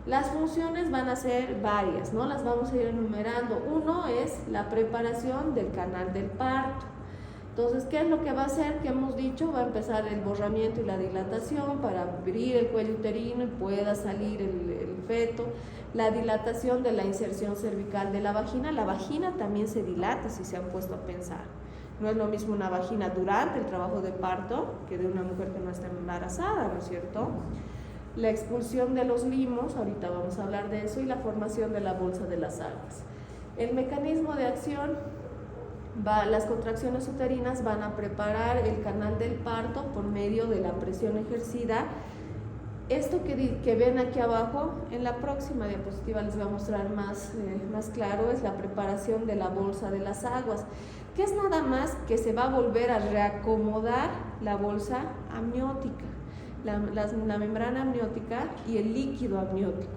A: Las funciones van a ser varias, ¿no? Las vamos a ir enumerando. Uno es la preparación del canal del parto. Entonces, ¿qué es lo que va a hacer? Que hemos dicho, va a empezar el borramiento y la dilatación para abrir el cuello uterino y pueda salir el feto. La dilatación de la inserción cervical de la vagina. La vagina también se dilata, si se han puesto a pensar. No es lo mismo una vagina durante el trabajo de parto que de una mujer que no está embarazada, ¿no es cierto? La expulsión de los limos, ahorita vamos a hablar de eso, y la formación de la bolsa de las aguas. El mecanismo de acción, las contracciones uterinas van a preparar el canal del parto por medio de la presión ejercida. Esto que ven aquí abajo, en la próxima diapositiva les voy a mostrar más claro, es la preparación de la bolsa de las aguas, que es nada más que se va a volver a reacomodar la bolsa amniótica, la membrana amniótica y el líquido amniótico,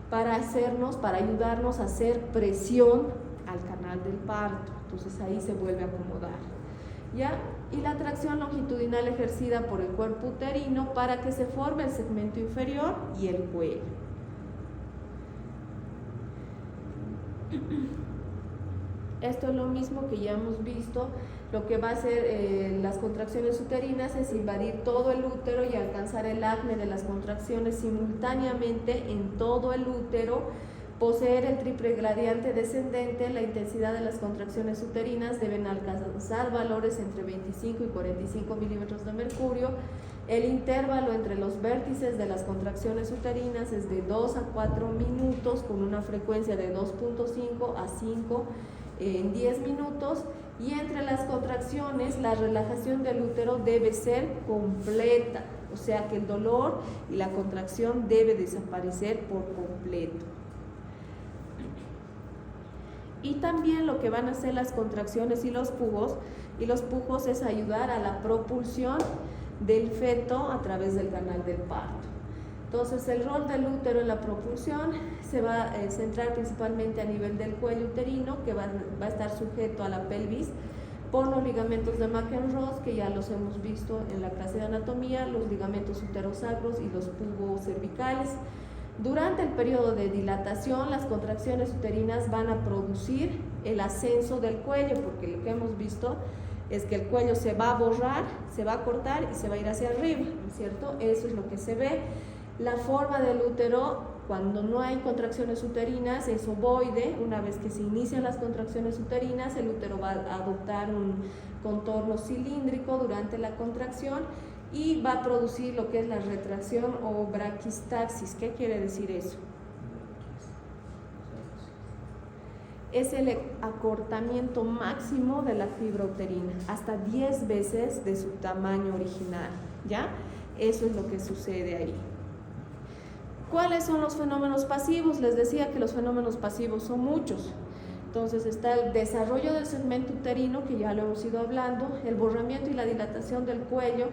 A: para ayudarnos a hacer presión al canal del parto. Entonces ahí se vuelve a acomodar, ¿ya? Y la tracción longitudinal ejercida por el cuerpo uterino para que se forme el segmento inferior y el cuello. Esto es lo mismo que ya hemos visto. Lo que va a hacer las contracciones uterinas es invadir todo el útero y alcanzar el acme de las contracciones simultáneamente en todo el útero, poseer el triple gradiente descendente. La intensidad de las contracciones uterinas deben alcanzar valores entre 25 y 45 milímetros de mercurio. El intervalo entre los vértices de las contracciones uterinas es de 2 a 4 minutos con una frecuencia de 2.5 a 5 en 10 minutos, y entre las contracciones la relajación del útero debe ser completa, o sea que el dolor y la contracción debe desaparecer por completo. Y también lo que van a hacer las contracciones y los pujos es ayudar a la propulsión del feto a través del canal del parto. Entonces el rol del útero en la propulsión se va a centrar principalmente a nivel del cuello uterino, que va a estar sujeto a la pelvis por los ligamentos de McEnroe, que ya los hemos visto en la clase de anatomía, los ligamentos uterosacros y los pubos cervicales. Durante el periodo de dilatación, las contracciones uterinas van a producir el ascenso del cuello, porque lo que hemos visto es que el cuello se va a borrar, se va a cortar y se va a ir hacia arriba, ¿no es cierto? Eso es lo que se ve. La forma del útero, cuando no hay contracciones uterinas, es ovoide. Una vez que se inician las contracciones uterinas, el útero va a adoptar un contorno cilíndrico durante la contracción y va a producir lo que es la retracción o braquistaxis. ¿Qué quiere decir eso? Es el acortamiento máximo de la fibra uterina, hasta 10 veces de su tamaño original, ¿ya? Eso es lo que sucede ahí. ¿Cuáles son los fenómenos pasivos? Les decía que los fenómenos pasivos son muchos. Entonces está el desarrollo del segmento uterino, que ya lo hemos ido hablando, el borramiento y la dilatación del cuello,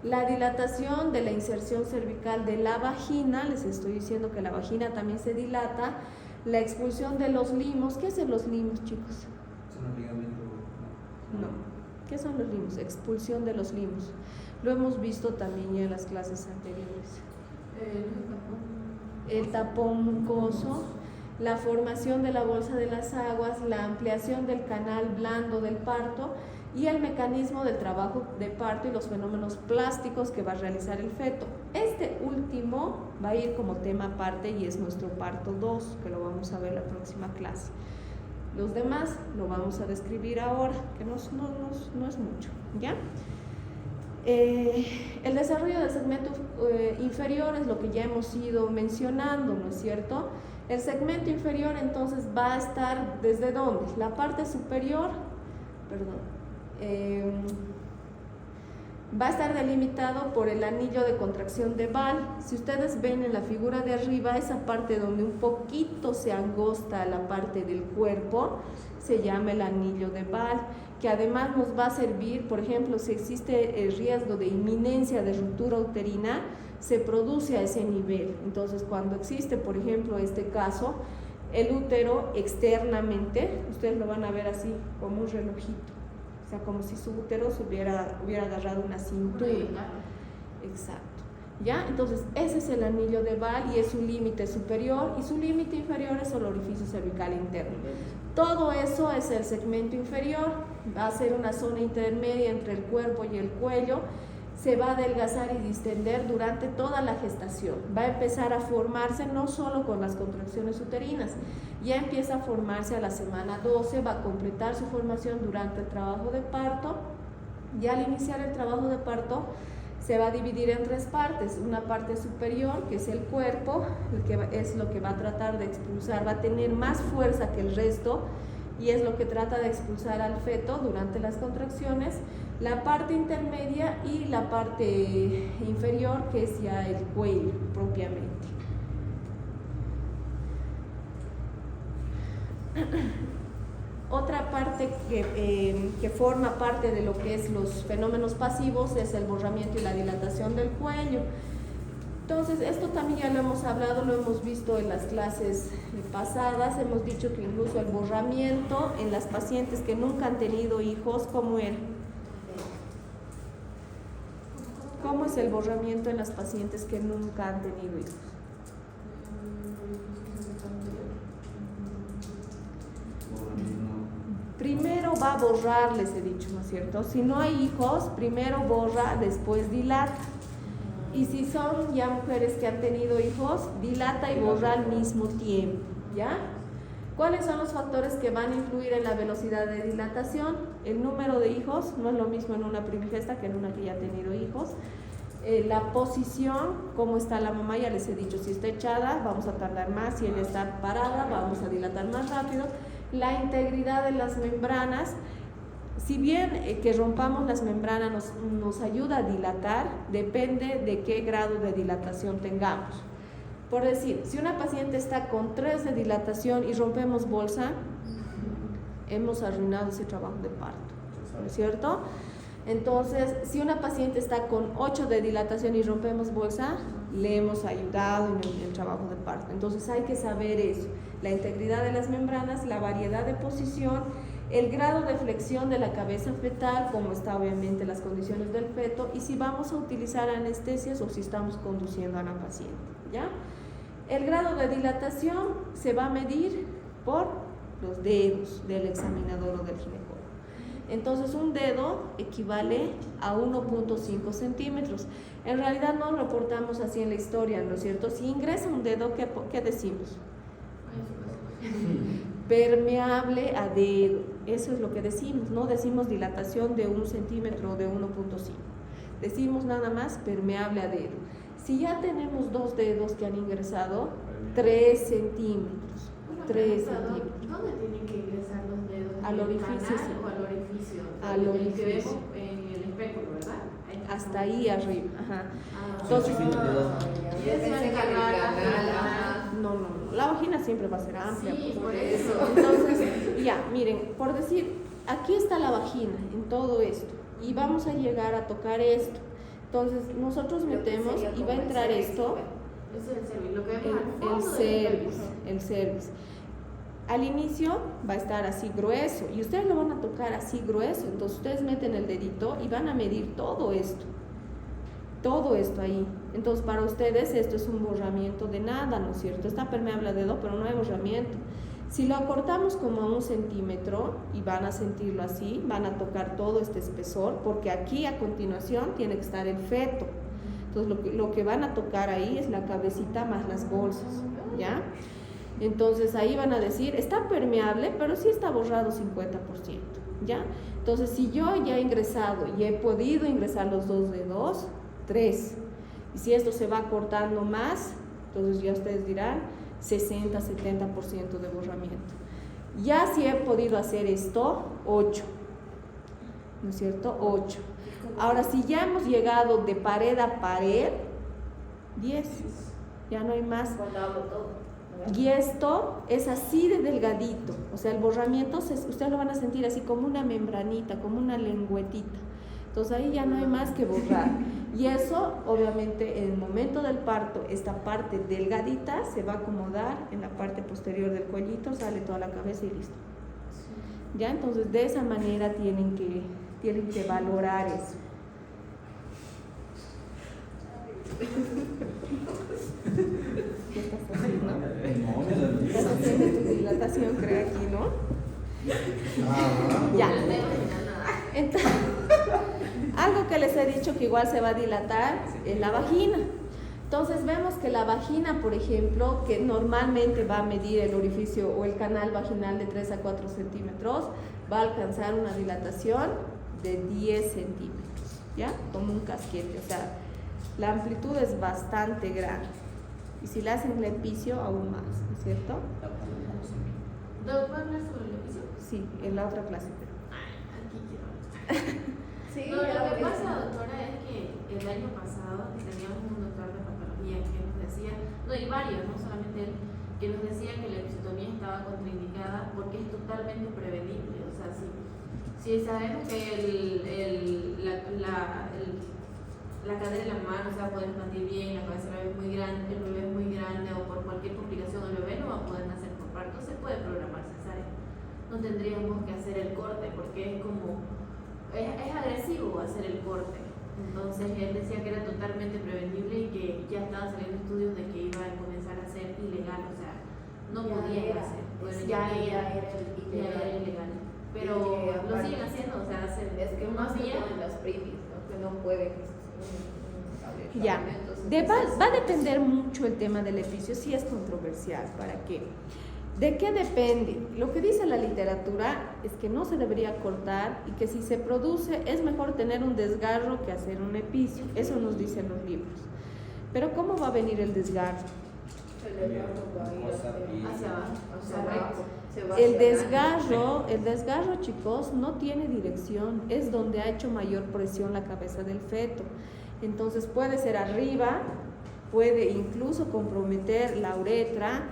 A: la dilatación de la inserción cervical de la vagina, les estoy diciendo que la vagina también se dilata, la expulsión de los limos. ¿Qué son los limos, chicos?
E: ¿Son un ligamento?
A: No. ¿Qué son los limos? Expulsión de los limos. Lo hemos visto también ya en las clases anteriores. El tapón mucoso, la formación de la bolsa de las aguas, la ampliación del canal blando del parto y el mecanismo del trabajo de parto y los fenómenos plásticos que va a realizar el feto. Este último va a ir como tema aparte y es nuestro parto 2, que lo vamos a ver la próxima clase. Los demás lo vamos a describir ahora, que no es mucho, ¿ya? El desarrollo del segmento inferior es lo que ya hemos ido mencionando, ¿no es cierto? El segmento inferior entonces va a estar ¿desde dónde? La parte superior, va a estar delimitado por el anillo de contracción de Ball. Si ustedes ven en la figura de arriba, esa parte donde un poquito se angosta la parte del cuerpo, se llama el anillo de Ball, que además nos va a servir, por ejemplo, si existe el riesgo de inminencia de ruptura uterina, se produce a ese nivel. Entonces, cuando existe, por ejemplo, este caso, el útero externamente, ustedes lo van a ver así, como un relojito, o sea, como si su útero se hubiera agarrado una cintura. Exacto. ¿Ya? Entonces, ese es el anillo de Ball y es su límite superior, y su límite inferior es el orificio cervical interno. Todo eso es el segmento inferior, va a ser una zona intermedia entre el cuerpo y el cuello, se va a adelgazar y distender durante toda la gestación. Va a empezar a formarse no solo con las contracciones uterinas, ya empieza a formarse a la semana 12, va a completar su formación durante el trabajo de parto, y al iniciar el trabajo de parto se va a dividir en 3 partes. Una parte superior, que es el cuerpo, el que es lo que va a tratar de expulsar, va a tener más fuerza que el resto y es lo que trata de expulsar al feto durante las contracciones. La parte intermedia y la parte inferior, que es ya el cuello propiamente. Otra parte que forma parte de lo que es los fenómenos pasivos es el borramiento y la dilatación del cuello. Entonces, esto también ya lo hemos hablado, lo hemos visto en las clases pasadas. Hemos dicho que incluso el borramiento en las pacientes que nunca han tenido hijos, ¿cómo era? ¿Cómo es el borramiento en las pacientes que nunca han tenido hijos? va a borrar, les he dicho, ¿no es cierto? Si no hay hijos, primero borra, después dilata. Y si son ya mujeres que han tenido hijos, dilata y borra al mismo tiempo, ¿ya? ¿Cuáles son los factores que van a influir en la velocidad de dilatación? El número de hijos, no es lo mismo en una primigesta que en una que ya ha tenido hijos. La posición, cómo está la mamá, ya les he dicho, si está echada vamos a tardar más, si ella está parada vamos a dilatar más rápido. La integridad de las membranas, si bien que rompamos las membranas nos ayuda a dilatar, depende de qué grado de dilatación tengamos. Por decir, si una paciente está con 3 de dilatación y rompemos bolsa, hemos arruinado ese trabajo de parto, ¿no es cierto? Entonces, si una paciente está con 8 de dilatación y rompemos bolsa, le hemos ayudado en el trabajo de parto. Entonces hay que saber eso, la integridad de las membranas, la variedad de posición, el grado de flexión de la cabeza fetal, como está obviamente las condiciones del feto, y si vamos a utilizar anestesias o si estamos conduciendo a la paciente, ¿ya? El grado de dilatación se va a medir por los dedos del examinador o del ginecólogo. Entonces un dedo equivale a 1.5 centímetros. En realidad no lo reportamos así en la historia, ¿no es cierto? Si ingresa un dedo, ¿qué decimos? Permeable a dedo, eso es lo que decimos, no decimos dilatación de 1 centímetro o de 1.5, decimos nada más permeable a dedo. Si ya tenemos 2 dedos que han ingresado, 3 centímetros. 3 centímetros.
C: ¿Dónde tienen que ingresar los dedos?
A: Al orificio,
C: ¿En el
A: sí.
C: canal o al orificio?
A: Al
C: El
A: orificio.
C: que vemos en el espejo, ¿verdad?
A: Hasta ahí arriba. Ajá.
C: Ah,
A: Entonces,
C: yo decía el canal,
A: no, la vagina siempre va a ser amplia.
C: Sí,
A: pues.
C: por eso.
A: Entonces, ya, miren, por decir, aquí está la vagina en todo esto y vamos a llegar a tocar esto. Entonces, nosotros metemos y va a entrar esto,
C: Ese es el cervix, lo que vemos al fondo
A: el cervix. Al inicio va a estar así grueso y ustedes lo van a tocar así grueso, entonces ustedes meten el dedito y van a medir todo esto ahí. Entonces para ustedes esto es un borramiento de nada, ¿no es cierto? Está permeable a dedo, pero no hay borramiento. Si lo acortamos como a 1 centímetro y van a sentirlo así, van a tocar todo este espesor, porque aquí a continuación tiene que estar el feto. Entonces lo que van a tocar ahí es la cabecita más las bolsas, ¿ya? Entonces ahí van a decir, está permeable, pero sí está borrado 50%, ¿ya? Entonces si yo ya he ingresado y he podido ingresar los 2 dedos, 3. Y si esto se va cortando más, entonces ya ustedes dirán 60-70% de borramiento. Ya si he podido hacer esto, 8, ¿no es cierto? 8. Ahora si ya hemos llegado de pared a pared, 10, ya no hay más. Y esto es así de delgadito, o sea, el borramiento ustedes lo van a sentir así como una membranita, como una lengüetita. Entonces ahí ya no hay más que borrar. Y eso, obviamente, en el momento del parto, esta parte delgadita se va a acomodar en la parte posterior del cuellito, sale toda la cabeza y listo. ¿Ya? Entonces de esa manera tienen que valorar eso. ¿Qué estás haciendo? Estás haciendo tu dilatación, creo, aquí, ¿no? Ya. Entonces, algo que les he dicho que igual se va a dilatar es la vagina. Entonces vemos que la vagina, por ejemplo, que normalmente va a medir el orificio o el canal vaginal de 3 a 4 centímetros, va a alcanzar una dilatación de 10 centímetros, ¿ya? Como un casquete, o sea, la amplitud es bastante grande. Y si le hacen el epicio, aún más, ¿no es cierto?
C: ¿Puedo hablar sobre el epicio?
A: Sí, en la otra clase.
C: Aquí quiero.
F: Sí,
C: No, lo que pasa, doctora, es que el año pasado teníamos un doctor de patología que nos decía, no, y varios, no solamente él, que nos decía que la episiotomía estaba contraindicada porque es totalmente prevenible. O sea, si sabemos que la cadera de la mano se va a poder expandir bien, la cabeza del bebé es muy grande, el bebé es muy grande o por cualquier complicación el bebé no va a poder nacer por parto, se puede programar cesárea. No tendríamos que hacer el corte porque es como... Es agresivo hacer el corte. Entonces él decía que era totalmente prevenible y que ya estaban saliendo estudios de que iba a comenzar a ser ilegal, o sea, no podía hacer. Bueno, ya era ilegal. Pero los freebies, ¿no? Que no puede
A: Ya, va a depender mucho el tema del epicio, sí es controversial. ¿Para qué? ¿De qué depende? Lo que dice la literatura es que no se debería cortar y que si se produce es mejor tener un desgarro que hacer un epicio. Eso nos dicen los libros. Pero ¿cómo va a venir el desgarro?
C: Hacia abajo.
A: El desgarro, chicos, no tiene dirección, es donde ha hecho mayor presión la cabeza del feto. Entonces puede ser arriba, puede incluso comprometer la uretra,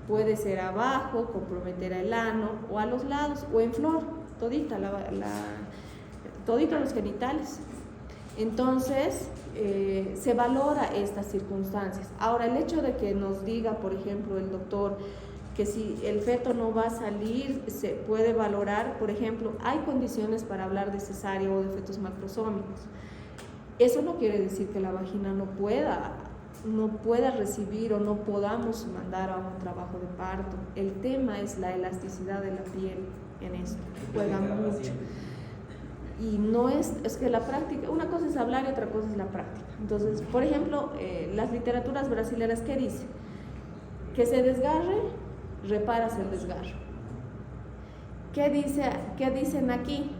A: puede ser abajo, comprometer el ano, o a los lados, o en flor, todito los genitales. Entonces, se valora estas circunstancias. Ahora, el hecho de que nos diga, por ejemplo, el doctor, que si el feto no va a salir, se puede valorar, por ejemplo, hay condiciones para hablar de cesárea o de fetos macrosómicos. Eso no quiere decir que la vagina no pueda recibir o no podamos mandar a un trabajo de parto. El tema es la elasticidad de la piel en esto, juega mucho. Y no es que la práctica, una cosa es hablar y otra cosa es la práctica. Entonces, por ejemplo, las literaturas brasileñas, ¿qué dice? Que se desgarre, reparas el desgarro. ¿Qué dicen aquí?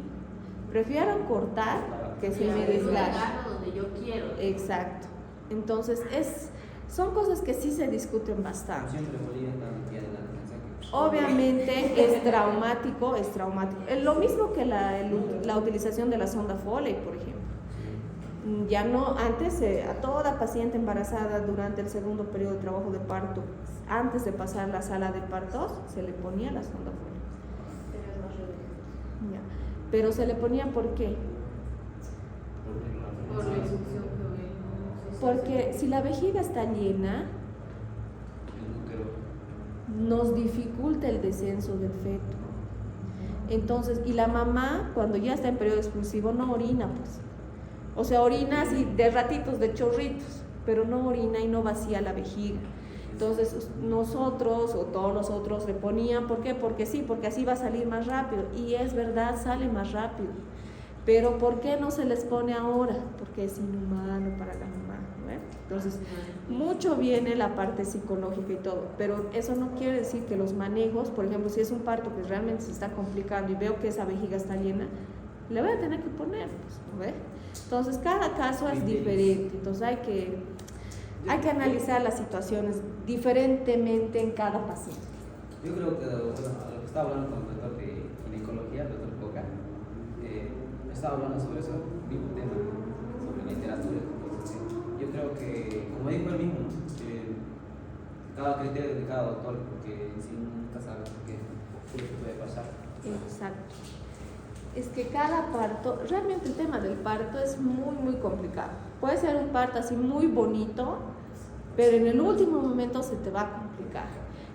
A: Prefiero cortar que se me desgarre.
C: Donde yo quiero.
A: Exacto. Entonces, son cosas que sí se discuten bastante.
E: Siempre Bolivia está metida en la defensa.
A: Obviamente es traumático. Lo mismo que la utilización de la sonda Foley, por ejemplo. Ya no, antes a toda paciente embarazada durante el segundo periodo de trabajo de parto, antes de pasar la sala de partos, se le ponía la sonda Foley. Ya. Pero se le ponía ¿por qué?
C: Por la insucción que hoy.
A: Porque si la vejiga está llena, nos dificulta el descenso del feto. Entonces, y la mamá, cuando ya está en periodo expulsivo, no orina, pues. O sea, orina así de ratitos, de chorritos, pero no orina y no vacía la vejiga. Entonces, nosotros o todos los otros le ponían, ¿por qué? Porque sí, porque así va a salir más rápido. Y es verdad, sale más rápido. Pero ¿por qué no se les pone ahora? Porque es inhumano para la mamá, ¿no? Entonces, mucho viene la parte psicológica y todo, pero eso no quiere decir que los manejos, por ejemplo, si es un parto que realmente se está complicando y veo que esa vejiga está llena, le voy a tener que poner, pues, ¿no ve? Entonces, cada caso es diferente, entonces hay que analizar las situaciones diferentemente en cada paciente.
E: Yo creo que, bueno, lo que estaba hablando con el doctor de ginecología, el doctor Coca, estaba hablando sobre eso, mismo tema, sobre literatura. Entonces, yo creo que, como dijo él mismo, cada criterio de cada doctor, porque si nunca sabes qué puede pasar.
A: Exacto. Es que cada parto, realmente el tema del parto es muy, muy complicado. Puede ser un parto así muy bonito, pero en el último momento se te va a complicar.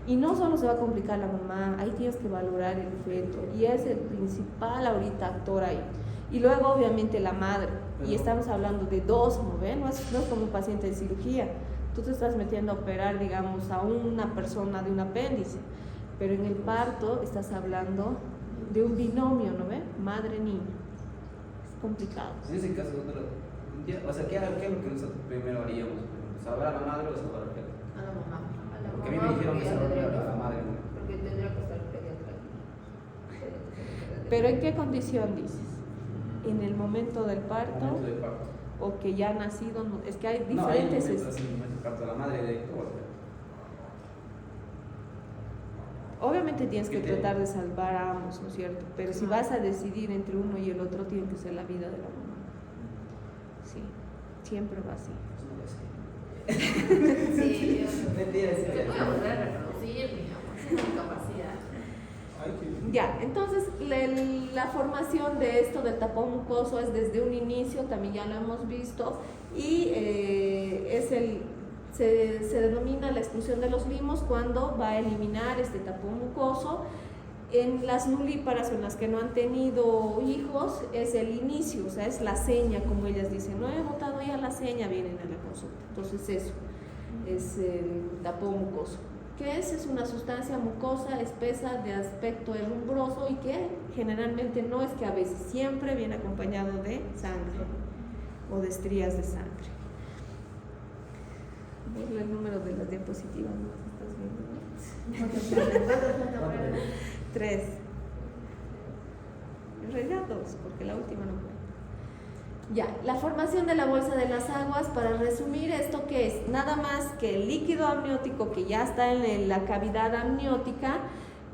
A: Y no solo se va a complicar la mamá, ahí tienes que valorar el feto, y es el principal ahorita actor ahí. Y luego obviamente la madre, y estamos hablando de dos, ¿no ven? No es como un paciente de cirugía. Tú te estás metiendo a operar, digamos, a una persona de un apéndice, pero en el parto estás hablando de un binomio, ¿no ven? Madre-niño. Es complicado.
E: En ese caso, ¿qué es lo que nosotros primero haríamos? ¿Salvar a la madre o salvar al feto?
C: A la mamá.
E: Porque a mí me dijeron que salvar a la madre.
C: Porque tendría que estar pediatra.
A: ¿Pero en qué condición dices? ¿En el momento del parto?
E: Momento de parto.
A: ¿O que ya ha nacido? Es que hay
E: No, hay
A: diferentes...
E: momentos así, momento de parto, la madre de
A: Obviamente tienes que tratar de salvar a ambos, ¿no es cierto? Pero si vas a decidir entre uno y el otro, tiene que ser la vida de la mamá. Sí, siempre va así.
C: Sí,
E: Mentira, sí.
C: se puede volver a reproducir, digamos, es una capacidad.
A: Ya, entonces la formación de esto del tapón mucoso es desde un inicio, también ya lo hemos visto, y se denomina la expulsión de los limos cuando va a eliminar este tapón mucoso. En las nulíparas o en las que no han tenido hijos es el inicio, o sea, es la seña, como ellas dicen, no he botado ya la seña, vienen a la consulta. Entonces eso es el tapón mucoso. ¿Qué es? Es una sustancia mucosa, espesa, de aspecto herrumbroso y que generalmente no es que a veces, siempre viene acompañado de sangre o de estrías de sangre. Ver el número de las diapositivas, ¿no? ¿Estás viendo? 3. En realidad 2, porque la última no puede. Ya, la formación de la bolsa de las aguas, para resumir, ¿esto qué es? Nada más que el líquido amniótico que ya está en la cavidad amniótica,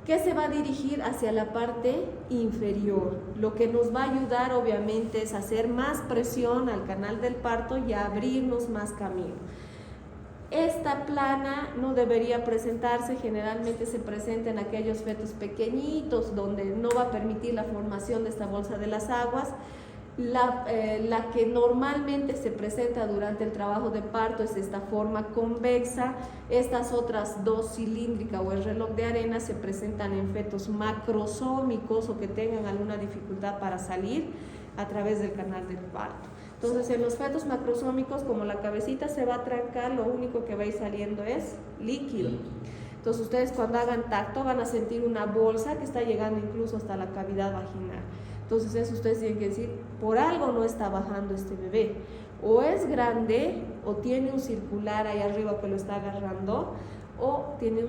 A: que se va a dirigir hacia la parte inferior. Lo que nos va a ayudar obviamente es hacer más presión al canal del parto y a abrirnos más camino. Esta plana no debería presentarse, generalmente se presenta en aquellos fetos pequeñitos donde no va a permitir la formación de esta bolsa de las aguas. La que normalmente se presenta durante el trabajo de parto es esta forma convexa. Estas otras dos, cilíndrica o el reloj de arena, se presentan en fetos macrosómicos o que tengan alguna dificultad para salir a través del canal del parto. Entonces, en los fetos macrosómicos, como la cabecita se va a trancar, lo único que va a ir saliendo es líquido. Entonces, ustedes cuando hagan tacto van a sentir una bolsa que está llegando incluso hasta la cavidad vaginal. Entonces, eso ustedes tienen que decir, por algo no está bajando este bebé. O es grande, o tiene un circular ahí arriba que lo está agarrando, o tiene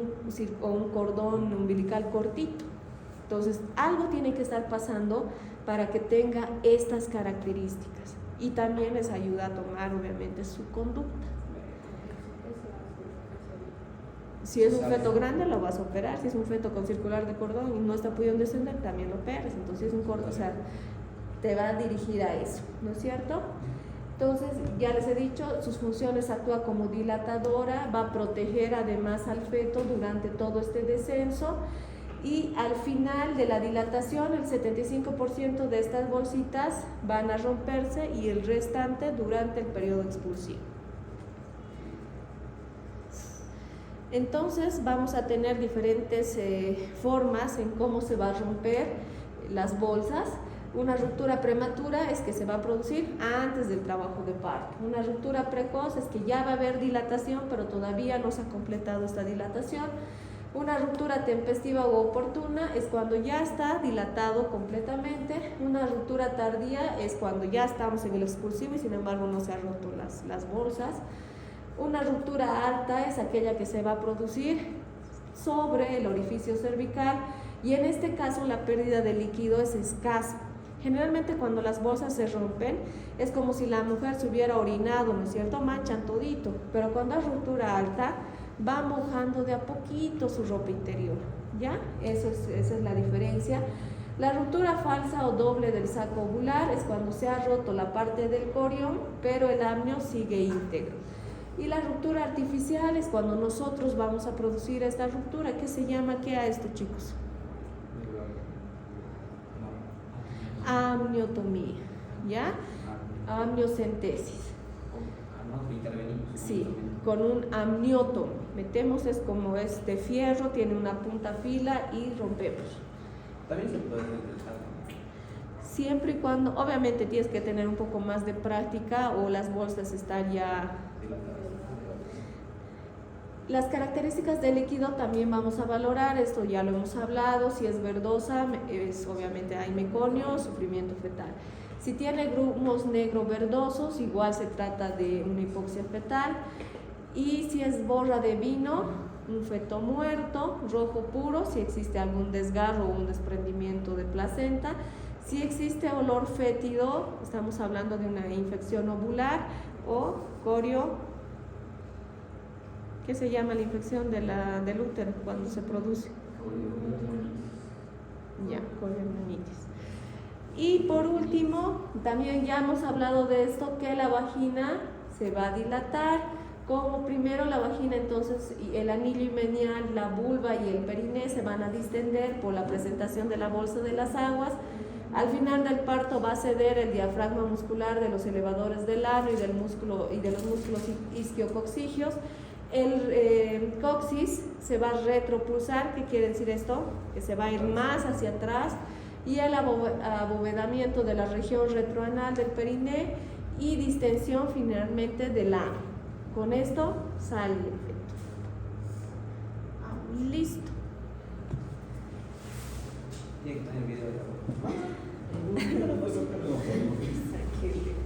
A: un cordón umbilical cortito. Entonces, algo tiene que estar pasando para que tenga estas características. Y también les ayuda a tomar, obviamente, su conducta. Si es un feto grande, lo vas a operar. Si es un feto con circular de cordón y no está pudiendo descender, también lo operas. Entonces, es un cordón, o sea, te va a dirigir a eso, ¿no es cierto? Entonces, ya les he dicho, sus funciones: actúa como dilatadora, va a proteger además al feto durante todo este descenso. Y al final de la dilatación, el 75% de estas bolsitas van a romperse y el restante durante el periodo expulsivo. Entonces vamos a tener diferentes formas en cómo se va a romper las bolsas. Una ruptura prematura es que se va a producir antes del trabajo de parto. Una ruptura precoz es que ya va a haber dilatación, pero todavía no se ha completado esta dilatación. Una ruptura tempestiva u oportuna es cuando ya está dilatado completamente. Una ruptura tardía es cuando ya estamos en el expulsivo y sin embargo no se han roto las bolsas. Una ruptura alta es aquella que se va a producir sobre el orificio cervical y en este caso la pérdida de líquido es escasa. Generalmente cuando las bolsas se rompen es como si la mujer se hubiera orinado, ¿no es cierto? Manchan todito, pero cuando hay ruptura alta va mojando de a poquito su ropa interior, ¿ya? Esa es la diferencia. La ruptura falsa o doble del saco ovular es cuando se ha roto la parte del corión, pero el amnio sigue íntegro. Y la ruptura artificial es cuando nosotros vamos a producir esta ruptura. ¿Qué se llama? ¿Qué a esto, chicos? Amniotomía, ¿ya? Amniocentesis. Sí, con un amniotomo. Metemos, es como es de fierro, tiene una punta fila y rompemos.
E: También se puede utilizar.
A: Siempre y cuando, obviamente tienes que tener un poco más de práctica o las bolsas están ya... Las características del líquido también vamos a valorar, esto ya lo hemos hablado. Si es verdosa, obviamente hay meconio, sufrimiento fetal. Si tiene grumos negro verdosos, igual se trata de una hipoxia fetal. Y si es borra de vino, un feto muerto, rojo puro, si existe algún desgarro o un desprendimiento de placenta. Si existe olor fétido, estamos hablando de una infección ovular o corio. ¿Qué se llama la infección del útero cuando se produce? Ya, corionitis. Y por último, también ya hemos hablado de esto, que la vagina se va a dilatar. Como primero la vagina, entonces el anillo himeneal, la vulva y el periné se van a distender por la presentación de la bolsa de las aguas. Al final del parto va a ceder el diafragma muscular de los elevadores del ano y de los músculos isquiococcígeos. El coxis se va a retropulsar. ¿Qué quiere decir esto? Que se va a ir más hacia atrás. Y el abovedamiento de la región retroanal del periné y distensión finalmente del ano. Con esto sale el feto. Listo.
E: Tiene que tener el video de la
A: Tranquilo.